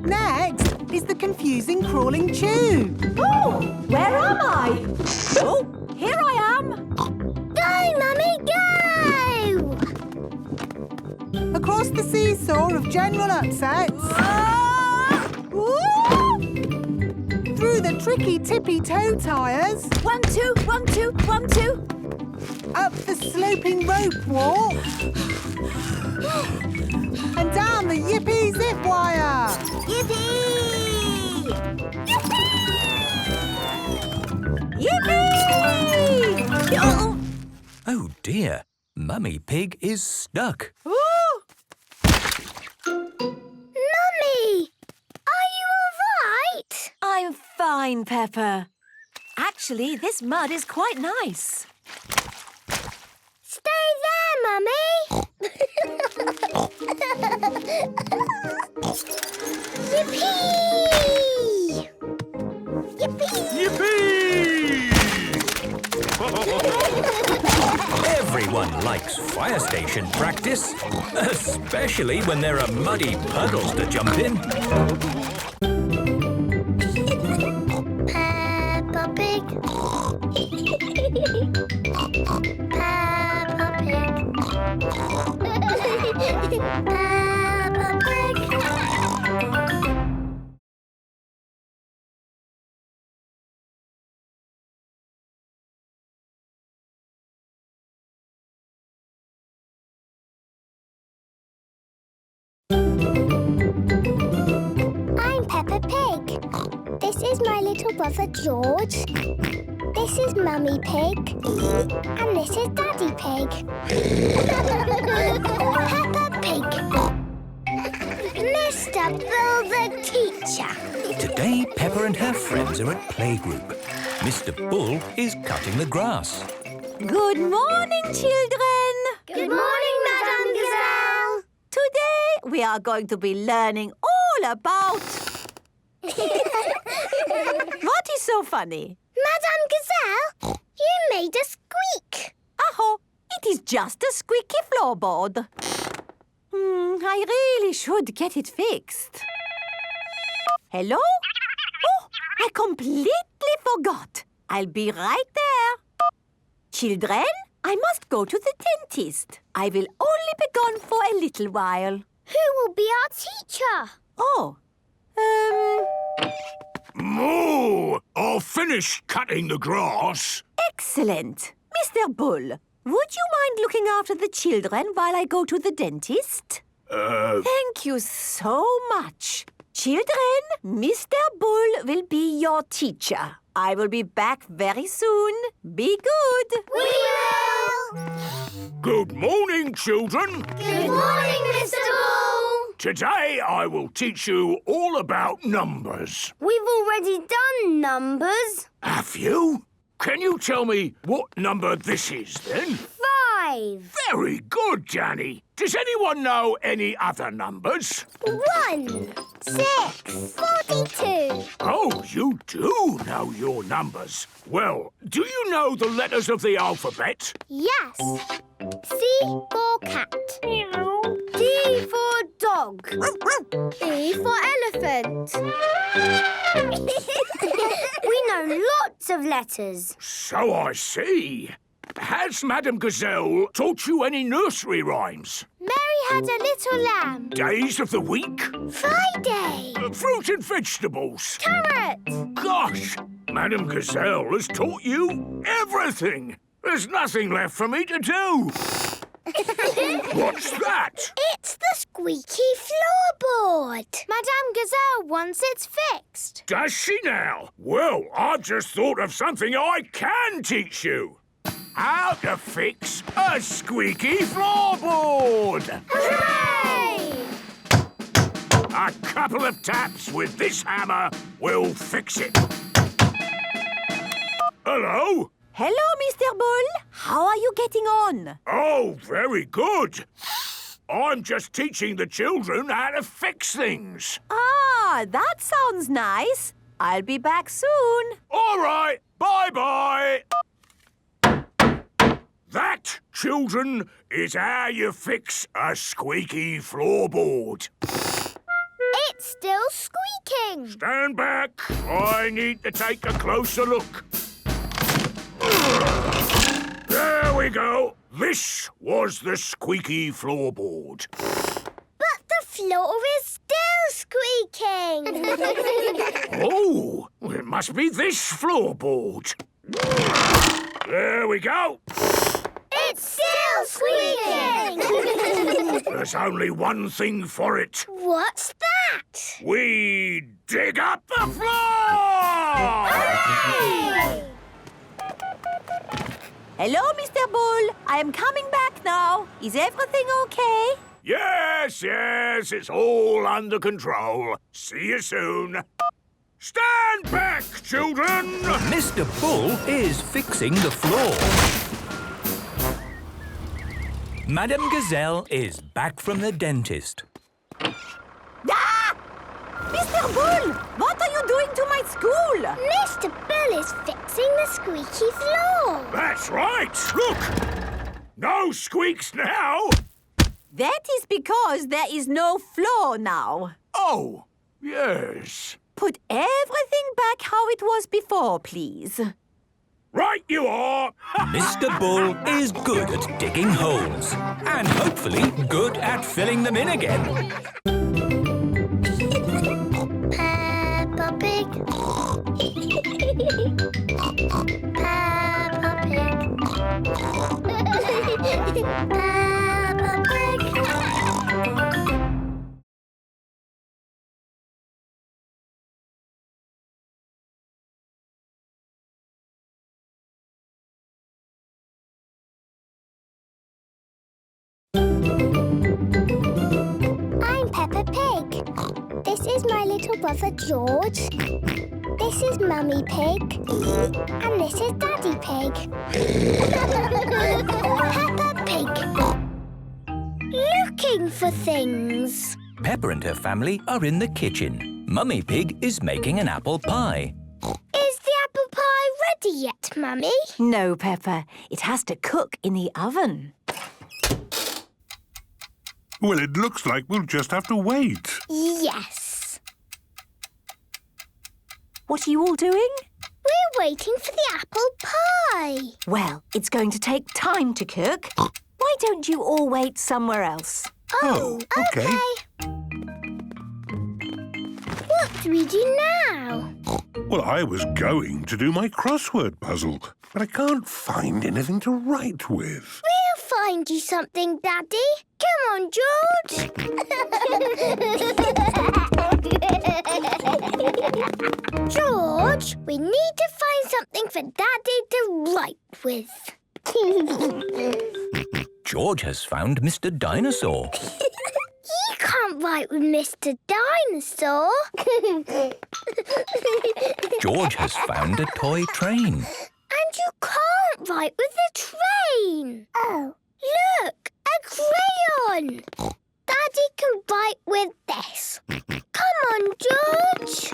Next is the confusing crawling tube. Oh, where am I? Oh, here I am. Go, Mummy, go! Across the seesaw of general upsets. Through the tricky tippy toe tires. 1, 2, 1, 2, 1, 2. Up the sloping rope walk. And down the yippee zip wire. Yippee! Yippee! Oh. Oh dear, Mummy Pig is stuck. Mummy, are you all right? I'm fine, Peppa. Actually, this mud is quite nice. Stay there, Mummy. Yippee! Yippee! Everyone likes fire station practice, especially when there are muddy puddles to jump in. Peppa Pig. Peppa Pig. Peppa Pig. is my little brother George. This is Mummy Pig. And this is Daddy Pig. Peppa Pig. Mr. Bill the teacher. Today, Peppa and her friends are at playgroup. Mr. Bull is cutting the grass. Good morning, children. Good morning, Madame Gazelle. Today we are going to be learning all about... What is so funny? Madame Gazelle, you made a squeak. Oh, it is just a squeaky floorboard. I really should get it fixed. Hello? Oh, I completely forgot. I'll be right there. Children, I must go to the dentist. I will only be gone for a little while. Who will be our teacher? Oh, Moo! I'll finish cutting the grass. Excellent. Mr. Bull, would you mind looking after the children while I go to the dentist? Thank you so much. Children, Mr. Bull will be your teacher. I will be back very soon. Be good. We will. Good morning, children. Good morning, Mr. Bull. Today I will teach you all about numbers. We've already done numbers. Have you? Can you tell me what number this is, then? 5. Very good, Danny. Does anyone know any other numbers? 1, 6, 42. Oh, you do know your numbers. Well, do you know the letters of the alphabet? Yes. C for cat. D for dog. E for elephant. We know lots of letters. So I see. Has Madame Gazelle taught you any nursery rhymes? Mary had a little lamb. Days of the week? Friday. Fruit and vegetables? Carrot. Gosh! Madame Gazelle has taught you everything. There's nothing left for me to do. What's that? It's the squeaky floorboard. Madame Gazelle wants it fixed. Does she now? Well, I've just thought of something I can teach you. How to fix a squeaky floorboard. Hooray! A couple of taps with this hammer will fix it. Hello? Hello, Mr. Bull. How are you getting on? Oh, very good. I'm just teaching the children how to fix things. Ah, that sounds nice. I'll be back soon. All right, bye-bye. That, children, is how you fix a squeaky floorboard. It's still squeaking. Stand back. I need to take a closer look. There we go. This was the squeaky floorboard. But the floor is still squeaking. Oh, it must be this floorboard. There we go. It's still squeaking. There's only one thing for it. What's that? We dig up the floor! Hooray! Hello, Mr. Bull. I am coming back now. Is everything okay? Yes, it's all under control. See you soon. Stand back, children! Mr. Bull is fixing the floor. Madame Gazelle is back from the dentist. Ah! Mr. Bull, what are you doing to my school? Mr. Bull is fixing the squeaky floor. That's right! Look! No squeaks now! That is because there is no floor now. Oh, yes. Put everything back how it was before, please. Right you are! Mr. Bull is good at digging holes and hopefully good at filling them in again. Peppa Pig. Peppa Pig. little brother George. This is Mummy Pig. And this is Daddy Pig. Peppa Pig. Looking for things. Peppa and her family are in the kitchen. Mummy Pig is making an apple pie. Is the apple pie ready yet, Mummy? No, Peppa. It has to cook in the oven. Well, it looks like we'll just have to wait. Yes. What are you all doing? We're waiting for the apple pie. Well, it's going to take time to cook. Why don't you all wait somewhere else? Oh, OK. What do we do now? Well, I was going to do my crossword puzzle, but I can't find anything to write with. We'll find you something, Daddy. Come on, George. George, we need to find something for Daddy to write with. George has found Mr. Dinosaur. You can't write with Mr. Dinosaur. George has found a toy train. And you can't write with a train. Oh. Look, a crayon. Daddy can write with this. Come on, George.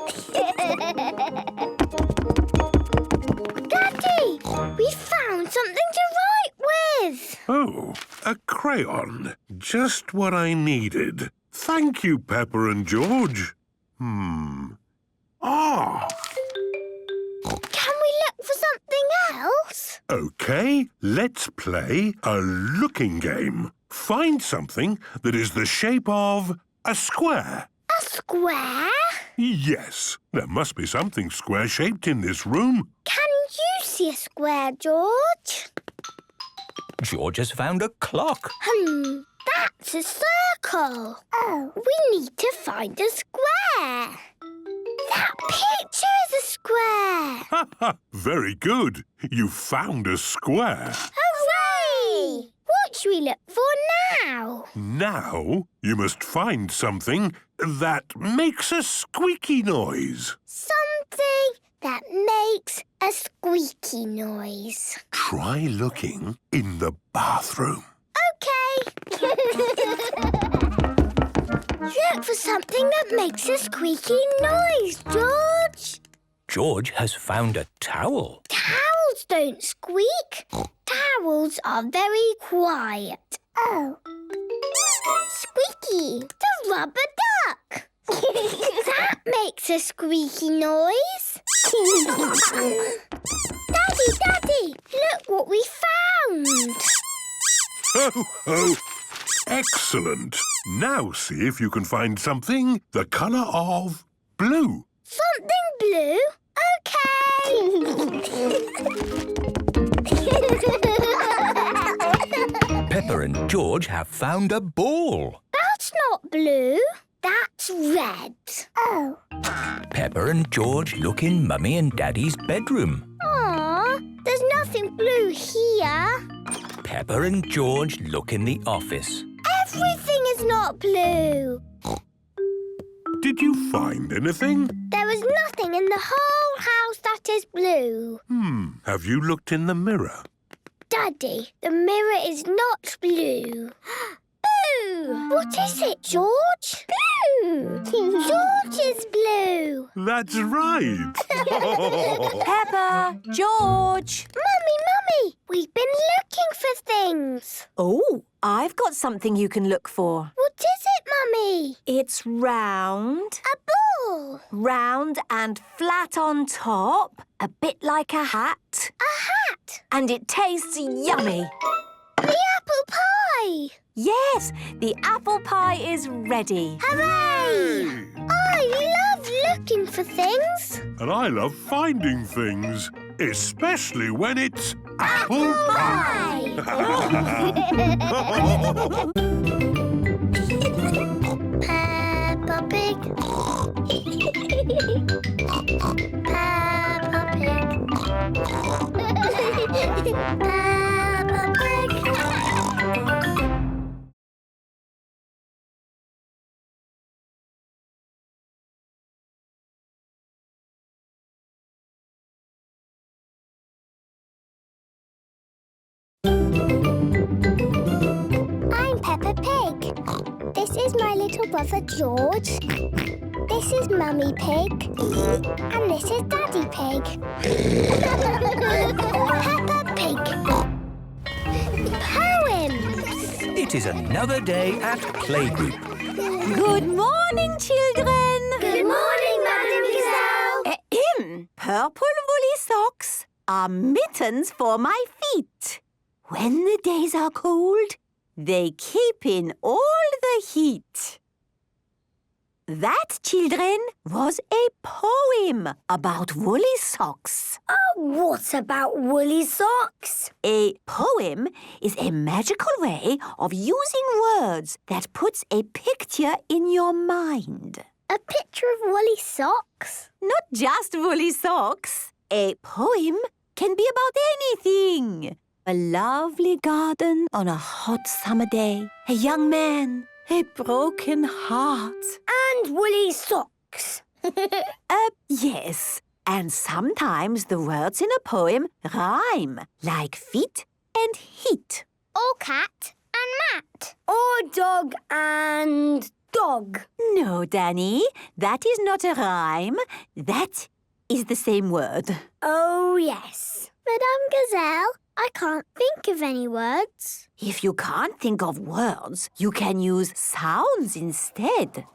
Daddy, we found something to write with. Oh, a crayon. Just what I needed. Thank you, Peppa and George. Ah! Can we look for something else? OK, let's play a looking game. Find something that is the shape of a square. A square? Yes, there must be something square-shaped in this room. Can you see a square, George? George has found a clock. That's a circle. Oh. We need to find a square. That picture is a square. Ha ha! Very good. You found a square. Hooray! What should we look for now? Now you must find something that makes a squeaky noise. Something that makes a squeaky noise. Try looking in the bathroom. OK. Look for something that makes a squeaky noise, George. George has found a towel. Towels don't squeak. Towels are very quiet. Oh. Squeaky, the rubber duck. That makes a squeaky noise. Daddy, look what we found. Ho, ho! Excellent. Now see if you can find something the colour of blue. Something blue? OK. Peppa and George have found a ball. That's not blue. That's red. Oh. Peppa and George look in Mummy and Daddy's bedroom. Aw, there's nothing blue here. Peppa and George look in the office. Everything is not blue. Did you find anything? There is nothing in the whole house that is blue. Have you looked in the mirror? Daddy, the mirror is not blue. Blue! What is it, George? Blue! George is blue. That's right. Peppa! George! Mummy, we've been looking for things. Oh, I've got something you can look for. What is it, Mummy? It's round. A ball. Round and flat on top, a bit like a hat. A hat. And it tastes yummy. The apple pie. Yes, the apple pie is ready. Hooray! I love looking for things. And I love finding things, especially when it's apple pie. Peppa Pig. Peppa Pig. little brother George. This is Mummy Pig. And this is Daddy Pig. Peppa Pig. Poems. It is another day at Playgroup. Good morning, children. Good morning, Madam Gazelle. Purple woolly socks are mittens for my feet. When the days are cold, they keep in all the heat. That, children, was a poem about woolly socks. Oh, what about woolly socks? A poem is a magical way of using words that puts a picture in your mind. A picture of woolly socks? Not just woolly socks. A poem can be about anything. A lovely garden on a hot summer day. A young man. A broken heart. And woolly socks. Yes. And sometimes the words in a poem rhyme, like feet and heat. Or cat and mat. Or dog and dog. No, Danny, that is not a rhyme. That is the same word. Oh, yes. Madame Gazelle, I can't think of any words. If you can't think of words, you can use sounds instead.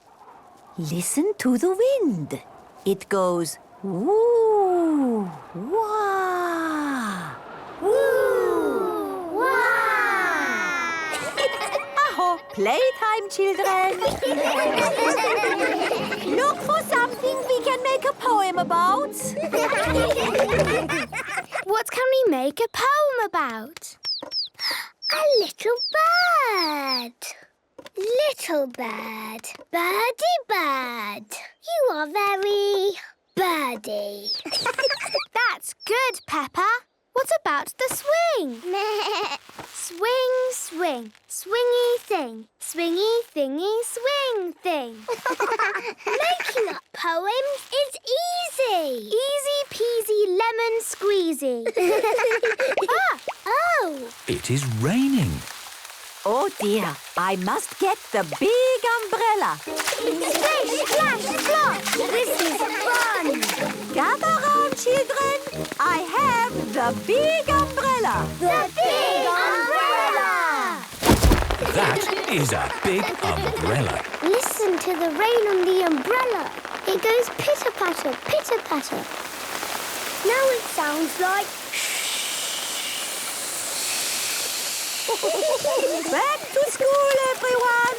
Listen to the wind. It goes woo, wah. Woo, wah. Aho, playtime, children. Look for something we can make a poem about. What can we make a poem about? A little bird. Little bird, birdie bird. You are very birdie. That's good, Peppa. What about the swing? Swing, swing, swingy thing. Swingy thingy, swing thing. Making up poems is easy. Easy peasy lemon squeezy. Oh. It is raining. Oh dear, I must get the big umbrella. Splish, splash, splosh. This is fun. Gather round, children. I have the big umbrella. The big umbrella. That is a big umbrella. Listen to the rain on the umbrella. It goes pitter-patter, pitter-patter. Now it sounds like... Back to school, everyone!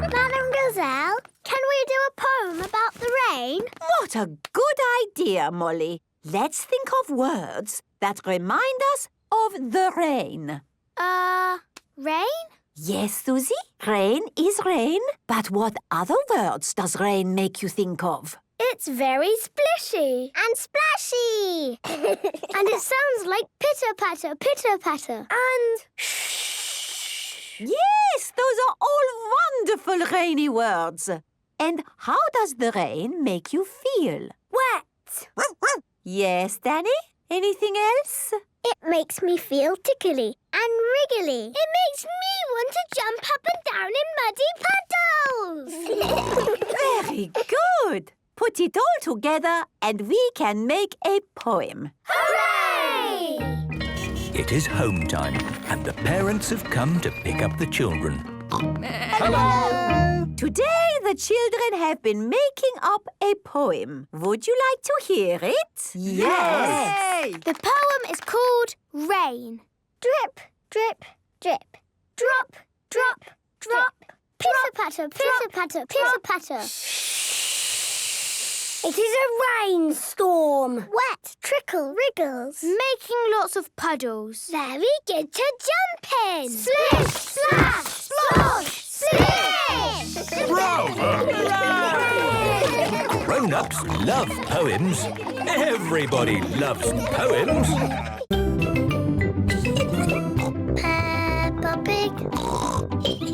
Madam Gazelle, can we do a poem about the rain? What a good idea, Molly. Let's think of words that remind us of the rain. Rain? Yes, Susie, rain is rain. But what other words does rain make you think of? It's very splishy. And splashy. And it sounds like pitter-patter, pitter-patter. And... Yes, those are all wonderful rainy words. And how does the rain make you feel? Wet. Yes, Danny? Anything else? It makes me feel tickly and wriggly. It makes me want to jump up and down in muddy puddles. Very good. Put it all together and we can make a poem. Hooray! It is home time, and the parents have come to pick up the children. Hello! Today the children have been making up a poem. Would you like to hear it? Yes! The poem is called Rain. Drip, drip, drip. Drop, drop, drop. Pitter-patter, pitter-patter, pitter-patter. It is a rainstorm. Wet, trickle, wriggles. Making lots of puddles. Very good to jump in. Splish, splash, splosh, splish. Bravo! Grown-ups love poems. Everybody loves poems. Peppa Pig.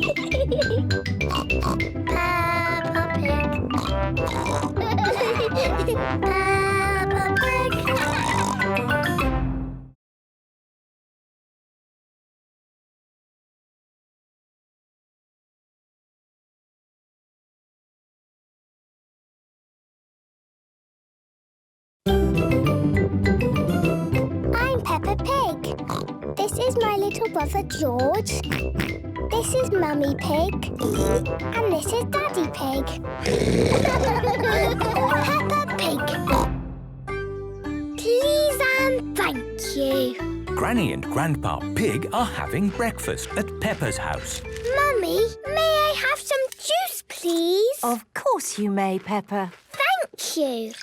Peppa Pig. Peppa Pig. is my little brother George. This is Mummy Pig. And this is Daddy Pig. Peppa Pig. Please and thank you. Granny and Grandpa Pig are having breakfast at Peppa's house. Mummy, may I have some juice, please? Of course you may, Peppa. Thank you.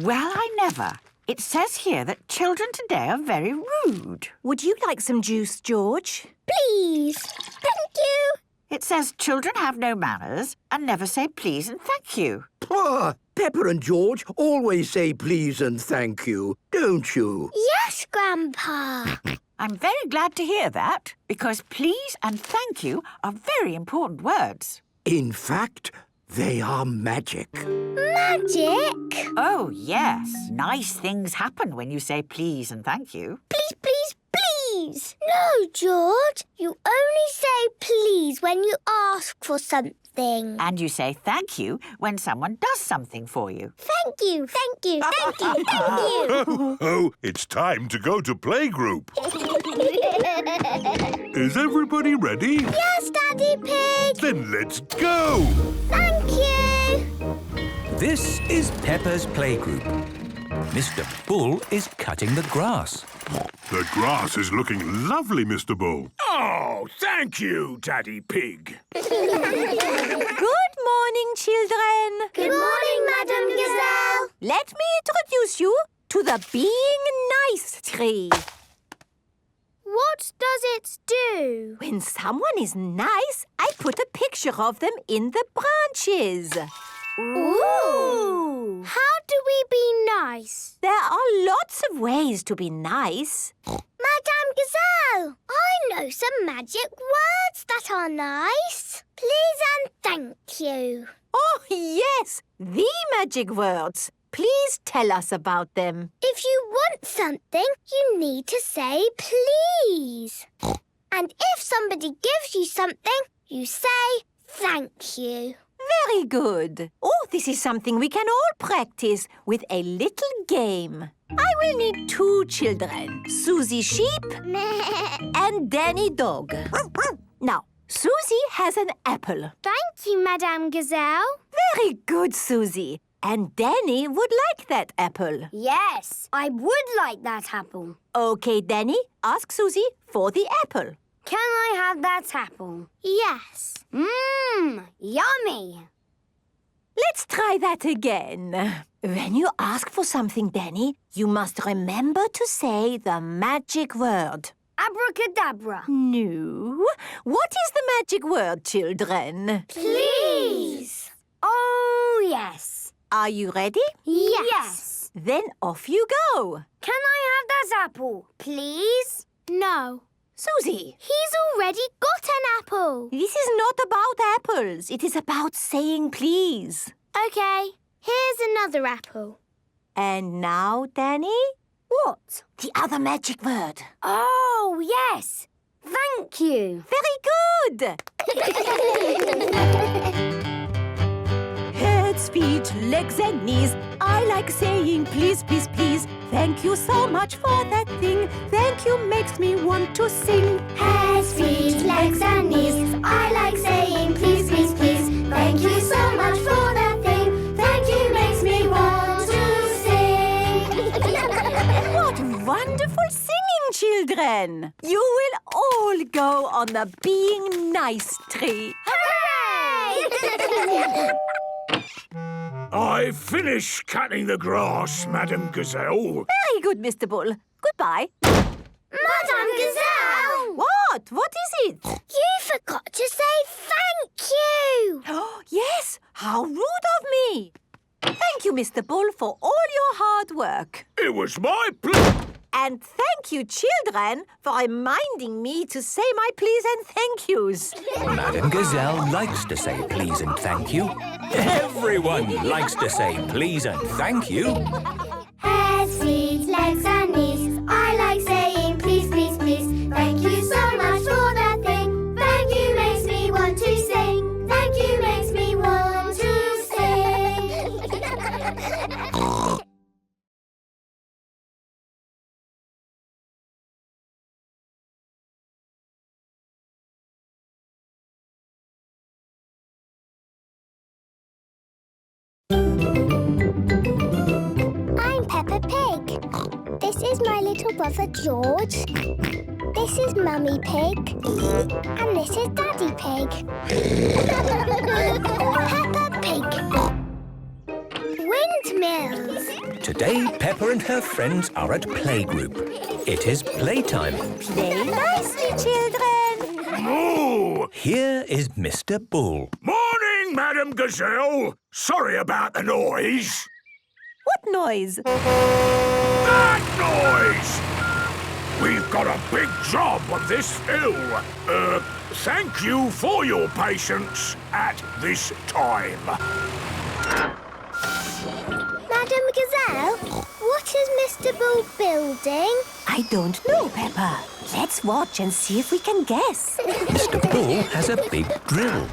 Well, I never. It says here that children today are very rude. Would you like some juice, George? Please. Thank you. It says children have no manners and never say please and thank you. Ah, Peppa and George always say please and thank you, don't you? Yes, Grandpa. I'm very glad to hear that, because please and thank you are very important words. In fact, they are magic. Magic? Oh, yes. Nice things happen when you say please and thank you. Please, please, please. No, George. You only say please when you ask for something. And you say thank you when someone does something for you. Thank you, thank you, thank you, thank you. Oh, it's time to go to playgroup. Is everybody ready? Yes, Daddy Pig. Then let's go! Thank you. This is Peppa's playgroup. Mr. Bull is cutting the grass. The grass is looking lovely, Mr. Bull. Oh, thank you, Daddy Pig. Good morning, children. Good morning, Madam Gazelle. Let me introduce you to the Being Nice tree. What does it do? When someone is nice, I put a picture of them in the branches. Ooh! How do we be nice? There are lots of ways to be nice. Madame Gazelle, I know some magic words that are nice. Please and thank you. Oh, yes, the magic words. Please tell us about them. If you want something, you need to say please. And if somebody gives you something, you say thank you. Very good. Oh, this is something we can all practice with a little game. I will need 2 children, Susie Sheep and Danny Dog. Now, Susie has an apple. Thank you, Madame Gazelle. Very good, Susie. And Danny would like that apple. Yes, I would like that apple. OK, Danny, ask Susie for the apple. Can I have that apple? Yes. Yummy. Let's try that again. When you ask for something, Danny, you must remember to say the magic word. Abracadabra. No. What is the magic word, children? Please. Oh, yes. Are you ready? Yes. Then off you go. Can I have that apple, please? No. Susie. He's already got an apple. This is not about apples. It is about saying please. OK. Here's another apple. And now, Danny? What? The other magic word. Oh, yes. Thank you. Very good. Heads, feet, legs and knees. I like saying please, please, please. Thank you so much for that thing. Thank you makes me want to sing. Heads, feet, legs and knees. I like saying please, please, please. Thank you so much for that thing. Thank you makes me want to sing. What wonderful singing, children. You will all go on the Being Nice tree. Hooray! I finished cutting the grass, Madam Gazelle. Very good, Mr. Bull. Goodbye. Madame Gazelle! What? What is it? You forgot to say thank you. Yes, how rude of me. Thank you, Mr. Bull, for all your hard work. It was my pleasure. And thank you, children, for reminding me to say my please and thank yous. Madame Gazelle likes to say please and thank you. Everyone likes to say please and thank you. Heads, feet, legs and knees. I like saying please, please, please. Thank you so much for that thing. Thank you makes me want to sing. Thank you makes me want to sing. This is my little brother George. This is Mummy Pig. And this is Daddy Pig. Peppa Pig. Windmills. Today, Peppa and her friends are at playgroup. It is playtime. Play nicely, children. Moo! Here is Mr. Bull. Morning, Madam Gazelle. Sorry about the noise. What noise? That noise! We've got a big job on this hill. Thank you for your patience at this time. Madam Gazelle, what is Mr. Bull building? I don't know, Peppa. Let's watch and see if we can guess. Mr. Bull has a big drill.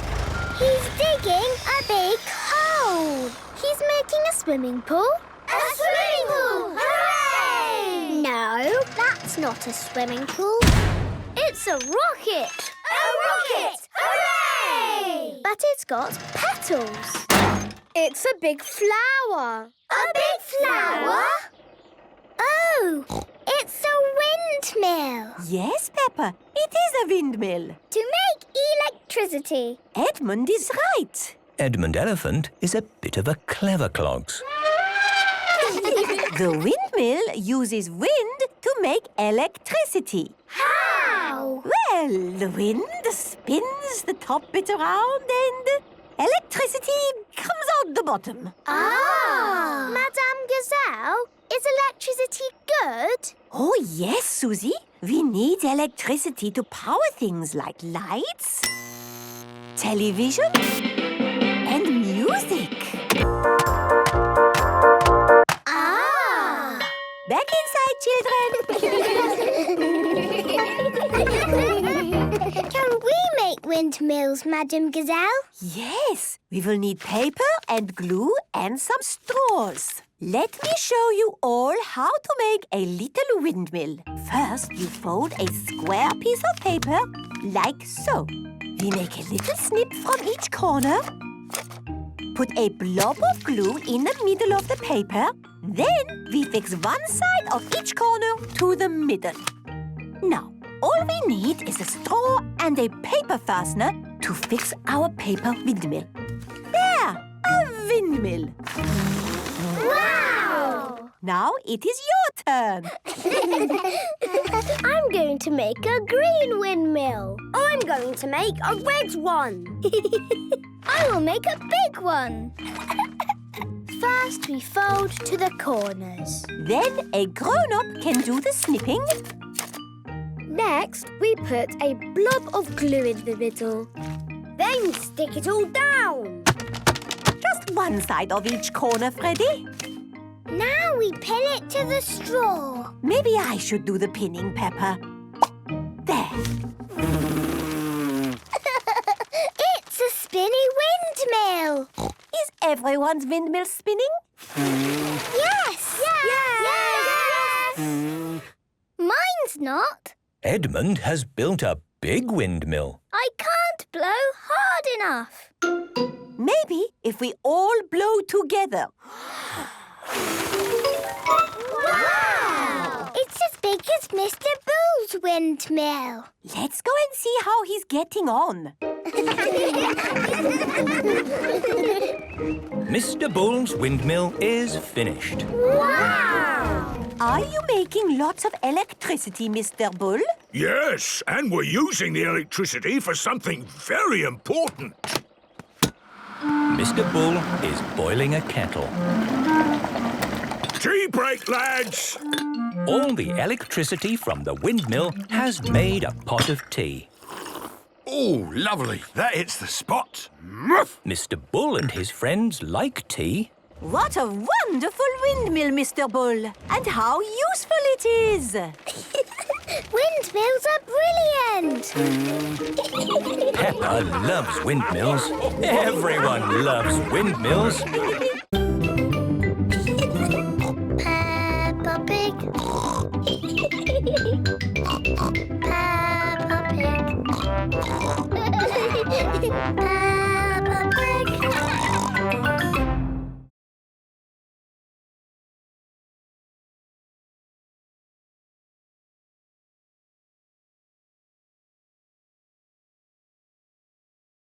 He's digging a big hole. He's making a swimming pool. A swimming pool! Hooray! No, that's not a swimming pool. It's a rocket. A rocket! Hooray! But it's got petals. It's a big flower. A big flower? Oh, it's a windmill. Yes, Peppa, it is a windmill. To make electricity. Edmund is right. Edmund Elephant is a bit of a clever clogs. The windmill uses wind to make electricity. How? Well, the wind spins the top bit around and electricity comes out the bottom. Ah! Madame Gazelle, is electricity good? Oh, yes, Susie. We need electricity to power things like lights, television, and music. Ah! Back inside, children. Can we make windmills, Madame Gazelle? Yes, we will need paper and glue and some straws. Let me show you all how to make a little windmill. First, you fold a square piece of paper, like so. We make a little snip from each corner. Put a blob of glue in the middle of the paper. Then we fix one side of each corner to the middle. Now, all we need is a straw and a paper fastener to fix our paper windmill. There, a windmill. Wow! Now it is your turn. I'm going to make a green windmill. I'm going to make a red one. I will make a big one. First, we fold to the corners. Then a grown-up can do the snipping. Next, we put a blob of glue in the middle. Then we stick it all down. Just one side of each corner, Freddy. Now we pin it to the straw. Maybe I should do the pinning, Peppa. There. It's a spinny windmill. Is everyone's windmill spinning? Yes! Yes! Mine's not. Edmund has built a big windmill. I can't blow hard enough. Maybe if we all blow together. Wow! It's as big as Mr. Bull's windmill. Let's go and see how he's getting on. Mr. Bull's windmill is finished. Wow! Are you making lots of electricity, Mr. Bull? Yes, and we're using the electricity for something very important. Mr. Bull is boiling a kettle. Tea break, lads! All the electricity from the windmill has made a pot of tea. Oh, lovely. That hits the spot. Mr. Bull and his friends like tea. What a wonderful windmill, Mr. Bull. And how useful it is. Windmills are brilliant. Peppa loves windmills. Everyone loves windmills.